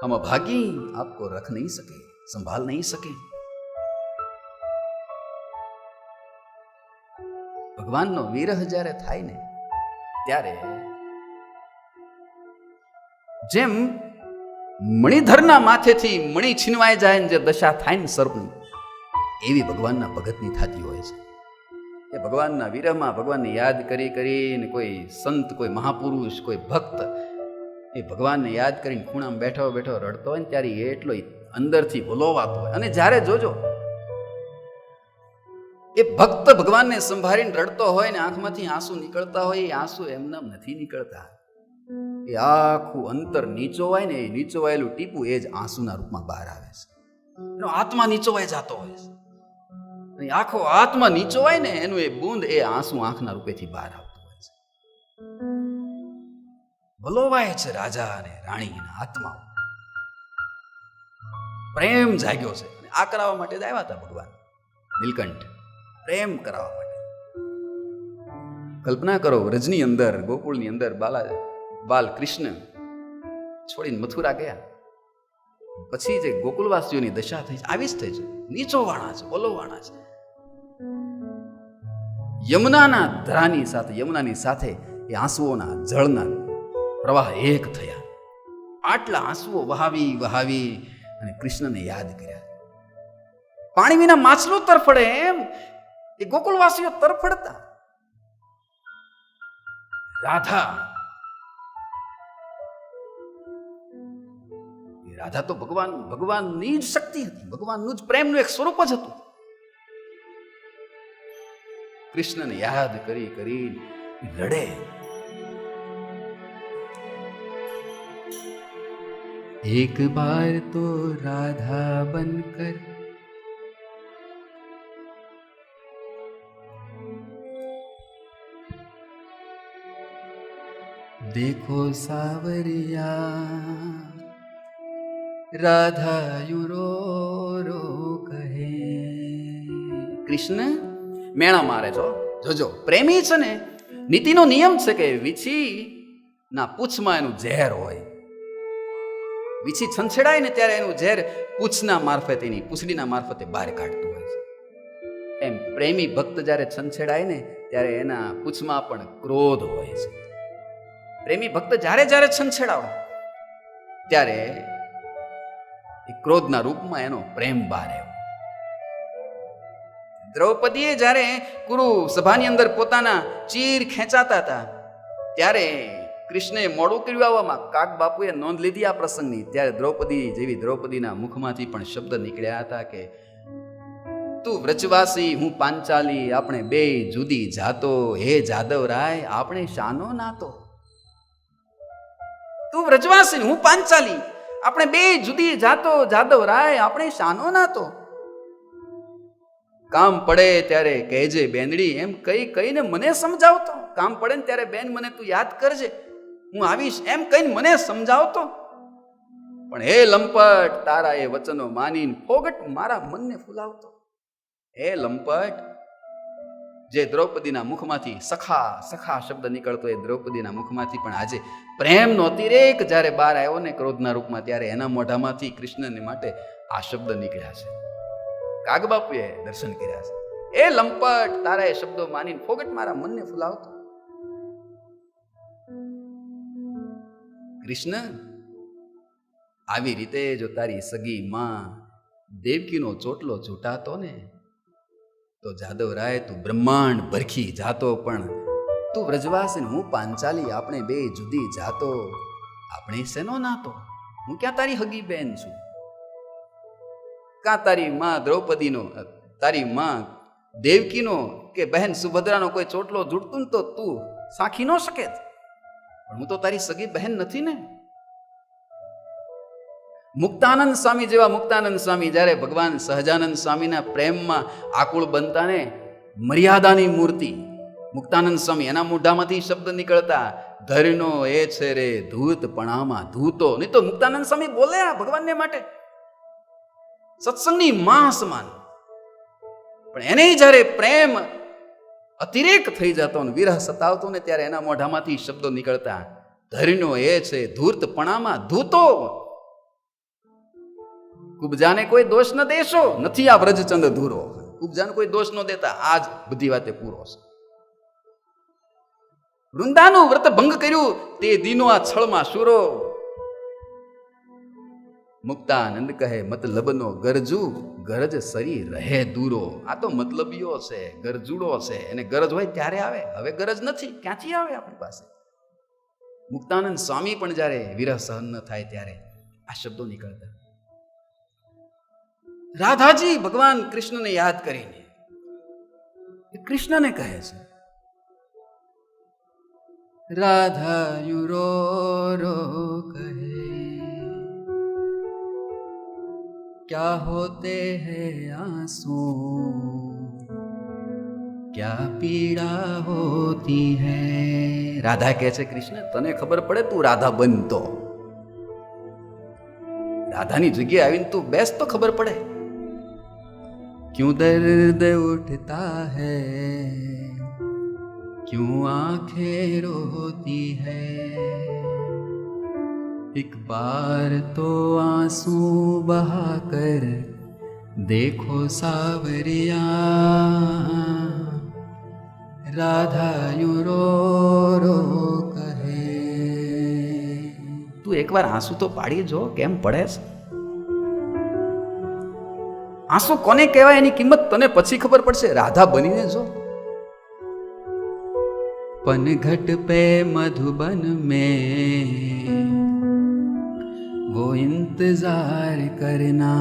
हम अभागी आपको रख नहीं सके, संभाल नहीं सके. भगवान नो विरह જ્યારે થાય ને ત્યારે જેમ મણિધરના માથેથી મણિ છીનવાઈ જાય ને જે દશા થાય ને સર્પની, એવી ભગવાનના ભગતની થતી હોય છે. એ ભગવાનના વિરહમાં ભગવાનને યાદ કરીને કોઈ સંત, કોઈ મહાપુરુષ, કોઈ ભક્ત એ ભગવાનને યાદ કરીને ખૂણામાં બેઠો બેઠો રડતો હોય ને ત્યારે એટલો અંદરથી ભોલોવાતો હોય. અને જ્યારે જોજો એ ભક્ત ભગવાનને સંભાળીને રડતો હોય ને આંખમાંથી આંસુ નીકળતા હોય, એ આંસુ એમને નથી નીકળતા. એ આખું અંતર નીચોવાય ને, એ નીચોવાયેલું ટીપું એ જ આંસુના રૂપમાં બહાર આવે છે. એનો આત્મા નીચોવાઈ જતો હોય છે. અને આખો આત્મા નીચોવાય ને એનું એ બૂંદ એ આંસુ આંખના રૂપેથી બહાર આવતું હોય છે. ભલોવાય છે રાજા અને રાણીના આત્માઓ. પ્રેમ જાગ્યો છે. આ કરાવવા માટે જ આવ્યા હતા ભગવાન નીલકંઠ, પ્રેમ કરાવવા માટે. કલ્પના કરો, વ્રજની અંદર, ગોકુળની અંદર બાલ કૃષ્ણ છોડીને મથુરા ગયા પછી જે ગોકુલવાસીઓની દશા થઈ છે આવી જ થઈ છે. નીચોવાળા છે, ઓલોવાળા છે. યમુનાના ધરાની સાથે, યમુનાની સાથે એ આંસુઓના જળના પ્રવાહ એક થયા. આટલા આંસુઓ વહાવી વહાવી અને કૃષ્ણને યાદ કર્યા. પાણી વિના માછલું તરફડે એમ એ ગોકુલવાસીઓ તરફડતા. રાધા તો ભગવાનની જ શક્તિ હતી, ભગવાનનું જ પ્રેમનું એક સ્વરૂપ જ હતું. કૃષ્ણને યાદ કરી લડે. એક બાર તો રાધા બનકર देखो सावरिया राधा यूं रो रो કહે. કૃષ્ણ મેણા મારે છો. જોજો પ્રેમી છે ને, નીતિનો નિયમ છે કે વીછી ના પૂછમાં એનું ઝેર હોય. વીછી છંછેડાય ને ત્યારે એનું ઝેર પૂછના મારફતે, એની પૂછડીના મારફતે બહાર કાઢતું હોય છે. એમ પ્રેમી ભક્ત જ્યારે છંછેડાય ને ત્યારે એના પૂછમાં પણ ક્રોધ હોય છે. પ્રેમી ભક્ત જ્યારે જ્યારે છંછેડાવો ત્યારે એ ક્રોધના રૂપમાં એનો પ્રેમ બહાર આવ્યો. દ્રૌપદીએ જ્યારે કુરુ સભાની અંદર પોતાના ચીર ખેંચાતા હતા ત્યારે કૃષ્ણે મોડું કર્યું આવવામાં. કાક બાપુએ નોંધ લીધી આ પ્રસંગની. ત્યારે દ્રૌપદી જેવી દ્રૌપદીના મુખમાંથી પણ શબ્દ નીકળ્યા હતા કે તું વ્રજવાસી, હું પાંચાલી, આપણે બે જુદી જાતો, હે જાદવ રાય આપણે શાનો નાતો. તું વ્રજવાસી, હું પાંચાલી, આપણે બે જુદી જાતો, જાદવ રાય આપણે શાનો નાતો. કામ પડે ત્યારે કહેજે બેનડી, એમ કહીને મને સમજાવતો. કામ પડે ને ત્યારે બેન મને તું યાદ કરજે, હું આવીશ એમ કહીને મને સમજાવતો. પણ હે લંપટ, તારા એ વચનો માનીને ફોગટ મારા મનને ફૂલાવતો. હે લંપટ, જે દ્રૌપદીના મુખમાંથી સખા સખા શબ્દ નીકળતો એ દ્રૌપદીના મુખમાંથી પણ આજે પ્રેમનો અતિરેક જ્યારે બહાર આવ્યો ને ક્રોધના રૂપમાં, ત્યારે એના મોઢામાંથી કૃષ્ણને માટે આ શબ્દ નીકળ્યા છે. કાગબાપુએ દર્શન કર્યા છે. એ લંપટ, તારા એ શબ્દો માનીને ફોગટ મારા મનને ફૂલાવતો. કૃષ્ણ, આવી રીતે જો તારી સગી માં દેવકીનો ચોટલો ચૂંટાતો ને તો જાદવરાય તું બ્રહ્માંડ ભરખી જાતો, પણ તું વ્રજવાસ ને હું પાંચાલી, આપણે બે જુદી જાતો, આપણે શેનો નાતો? હું ક્યાં તારી હગી બેન છું? કાં તારી માં દ્રૌપદીનો, તારી માં દેવકીનો કે બહેન સુભદ્રાનો કોઈ ચોટલો જુડતું ને તો તું સાખી ન શકે, પણ હું તો તારી સગી બહેન નથી ને. મુક્તાનંદ સ્વામી જેવા મુક્તાનંદ સ્વામી જ્યારે ભગવાન સહજાનંદ સ્વામીના પ્રેમમાં આકુળ બનતા ને, મર્યાદાની મૂર્તિ મુક્તાનંદ સ્વામી, એના મોઢામાંથી શબ્દ નીકળતા, ધરનો એ છે રે ધૂતપણામાં ધૂતો. નહીં તો મુક્તાનંદ સ્વામી બોલે આ ભગવાનને માટે, સત્સંગની માં સમાન. પણ એને જ્યારે પ્રેમ અતિરેક થઈ જતો ને વિરહ સતાવતો ને ત્યારે એના મોઢામાંથી શબ્દો નીકળતા, ધરનો એ છે ધૂર્તપણામાં ધૂતો. કુબજાને કોઈ દોષ ન દેશો, નથી આ વ્રજચંદ ધૂરો. કુબજાને કોઈ દોષ ન દેતા, આજ બધી વાતે પૂરો છે. વૃંદાનું વ્રત ભંગ કર્યું તે દીનો આ છળમાં શુરો. મુક્તાનંદ કહે મતલબનો ગરજુ, ગરજ સરી રહે દૂરો. આ તો મતલબીઓ છે, ગરજુડો છે, એને ગરજ હોય ત્યારે આવે, હવે ગરજ નથી, ક્યાંથી આવે આપણી પાસે? મુક્તાનંદ સ્વામી પણ જ્યારે વિરહ સહન ન થાય ત્યારે આ શબ્દો નીકળતા. રાધાજી ભગવાન કૃષ્ણને યાદ કરીને કૃષ્ણને કહે છે, રાધા યુ રો રો કહે, क्या होते हैं आंसू, क्या पीड़ा होती है. રાધા કહે છે કૃષ્ણ, તને ખબર પડે, તું રાધા બનતો, રાધાની જગ્યાએ આવીને તું બેસ તો ખબર પડે. क्यों दर्द उठता है, क्यों आंखें रोती है, एक बार तो आंसू बहा कर देखो सावरिया, राधा यूं रो रो કહે. તું એકવાર આંસુ તો પાડી જો, કેમ પડે છે? આંસુ કોને કહેવાય એની કિંમત તને પછી ખબર પડશે, રાધા બનીને જો. पनघट पे मधुबन में वो इंतजार करना,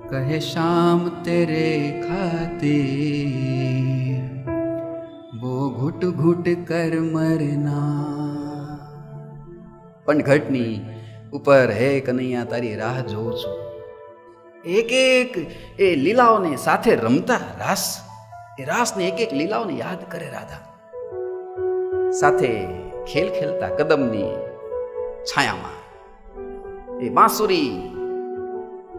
कहे शाम तेरे खातिर वो घुट घुट कर मरना. पनघटनी ઉપર હે કનૈયા તારી રાહ જોઉં છું. એક એક એ લીલાઓને સાથે રમતા રાસ, એ રાસને એક એક લીલાઓને યાદ કરે રાધા. સાથે ખેલ ખેલતા કદમની છાયામાં એ બાંસુરી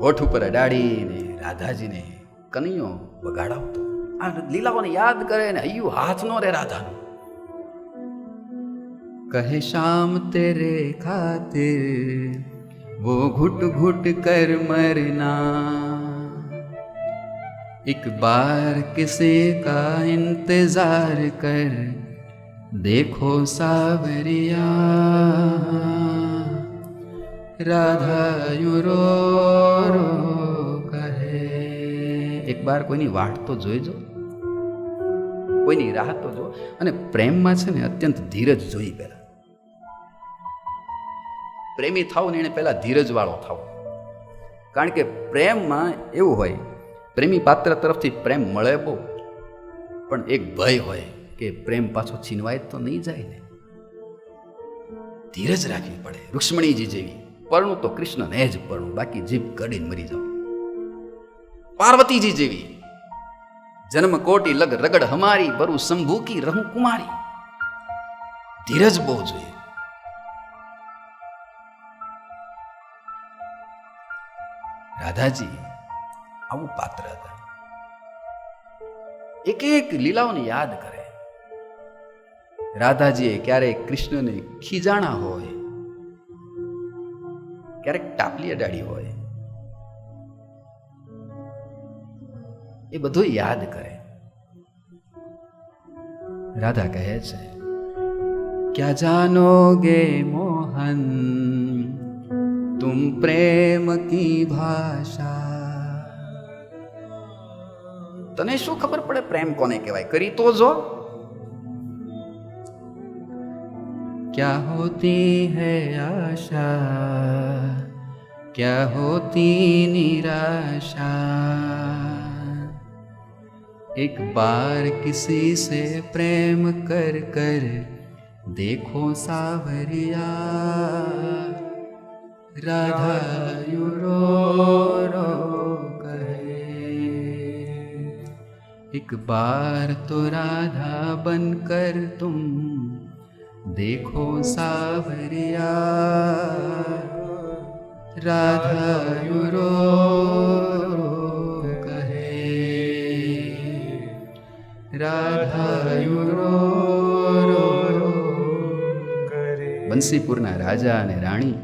હોઠ ઉપર અડાડીને રાધાજીને કનૈયો વગાડાવતો. આ લીલાઓને યાદ કરે ને હૈયું હાથ નો રે રાધાનું. कहे शाम तेरे खातिर वो घुट घुट कर मरना, एक बार किसी का इंतजार कर देखो सावरिया, राधा यूं रो रो કહે. એક બાર કોઈની વાટ તો જોઈજો, કોઈની રાહ તો જો. અને પ્રેમમાં છે ને અત્યંત ધીરજ જોઈ. પહેલા પ્રેમી થાવ ને એને પહેલા ધીરજ વાળો થાવ. કારણ કે પ્રેમમાં એવું હોય, પ્રેમી પાત્ર તરફથી પ્રેમ મળે બહુ, પણ એક ભય હોય કે પ્રેમ પાછો છીનવાય તો નહીં જાય ને. ધીરજ રાખવી પડે. રુક્ષ્મણીજી જેવી પરણું તો કૃષ્ણને જ પરણું, બાકી જીભ કડીને મરી જાવ. પાર્વતીજી જેવી જન્મ કોટી લગ રગડ હમારી, બરુ શંભુ કી રહું કુમારી. ધીરજ બહુ જોઈએ. રાધાજી આવું પાત્ર હતા. એક એક લીલાઓને યાદ કરે. રાધાજીએ ક્યારેક કૃષ્ણને ખીજાણા હોય, ક્યારેક ટાપલી અડાડી હોય, એ બધું યાદ કરે. રાધા કહે છે क्या जानोगे मोहन तुम प्रेम की भाषा. તને શું ખબર પડે પ્રેમ કોને કહેવાય? કરી તો જો. क्या होती है आशा क्या होती निराशा एक बार किसी से प्रेम कर कर देखो सावरिया राधा यू रो रो कहे एक बार तो राधा बनकर तुम देखो सावरिया राधा यू रो रो कहे રાધા યુ રો રો રો કરે. બંસીપુરના રાજા અને રાણી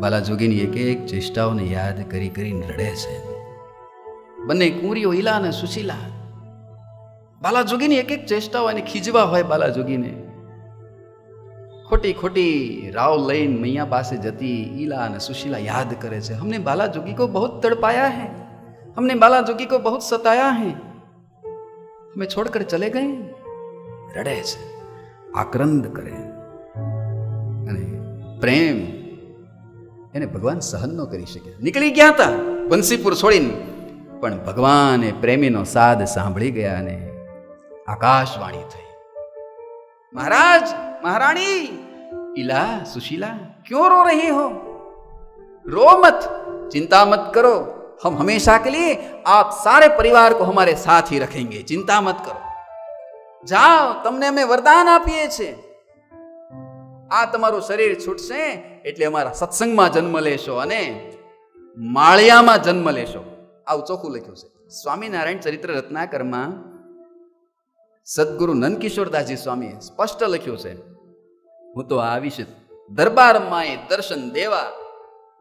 બાલાજોગીની એક એક ચેષ્ટાઓને યાદ કરી કરીને રડે છે. બંને કુંવરીઓ ઈલા અને સુશીલા બાલાજોગીની એક એક ચેષ્ટાઓ એને ખીજવા હોય. બાલાજોગીને ખોટી ખોટી રાવ લઈને મૈયા પાસે જતી ઈલા અને સુશીલા યાદ કરે છે. हमने बालाजोगी को बहुत तड़पाया है, हमने बालाजोगी को बहुत सताया है, हमें छोड़कर चले गए. રડે છે, આક્રંદ કરે. અને પ્રેમ એને ભગવાન સહન ન કરી શકે. નીકળી ગયા હતા બંસીપુર છોડીને, પણ ભગવાને પ્રેમીનો સાદ સાંભળી ગયા અને આકાશવાણી થઈ. महाराज महारानी इला सुशीला क्यों रो रही हो? रो मत, चिंता मत करो, हम हमेशा के लिए आप सारे परिवार को हमारे साथ ही रखेंगे, चिंता मत करो. जाओ, તમને અમે વરદાન આપીએ છીએ. આ તમારું શરીર છૂટશે એટલે અમારા સત્સંગમાં જન્મ લેશો અને માળિયામાં જન્મ લેશો. આવું ચોખ્ખું લખ્યું છે સ્વામિનારાયણ ચરિત્ર રત્નાકરમાં. સદગુરુ નંદકિશોરદાસજી સ્વામીએ સ્પષ્ટ લખ્યું છે, હું તો આવીશ દરબારમાં એ દર્શન દેવા,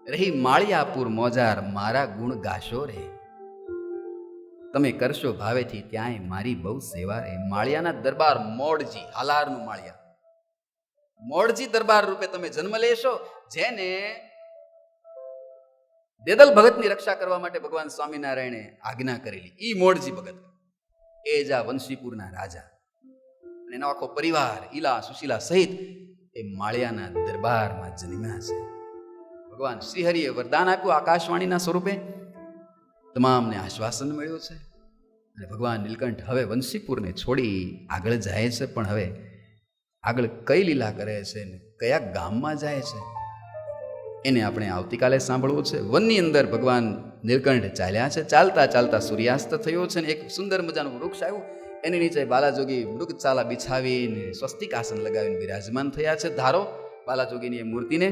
રહી માળિયાપુર મોજાર મારા ગુણ ગાશો રે. તમે કરશો ભાવેથી ત્યાંય મારી બહુ સેવા રે. માળિયાના દરબાર મોડજી, હાલારનું માળિયા, મોડજી દરબાર રૂપે તમે જન્મ લેશો, જેને દેદલ ભગતની રક્ષા કરવા માટે ભગવાન સ્વામિનારાયણે આજ્ઞા કરેલી. ઈ મોડજી ભગત એ જ આ વંશીપુરના રાજા અને એનો આખો પરિવાર ઈલા સુશીલા સહિત એ માળિયાના દરબારમાં જન્મ્યા છે. ભગવાન શ્રીહરિએ વરદાન આપ્યું આકાશવાણીના સ્વરૂપે, તમામને આશ્વાસન મળ્યું છે. અને ભગવાન નીલકંઠ હવે વંશીપુરને છોડી આગળ જાય છે. પણ હવે આગળ કઈ લીલા કરે છે ને કયા ગામમાં જાય છે એને આપણે આવતીકાલે સાંભળવું છે. વનની અંદર ભગવાન નીલકંઠ ચાલ્યા છે. ચાલતા ચાલતા સૂર્યાસ્ત થયો છે ને એક સુંદર મજાનું વૃક્ષ આવ્યું. એની નીચે બાલાજોગી મૃગચાલા બિછાવીને સ્વસ્તિક આસન લગાવીને બિરાજમાન થયા છે. ધારો બાલાજોગીની એ મૂર્તિને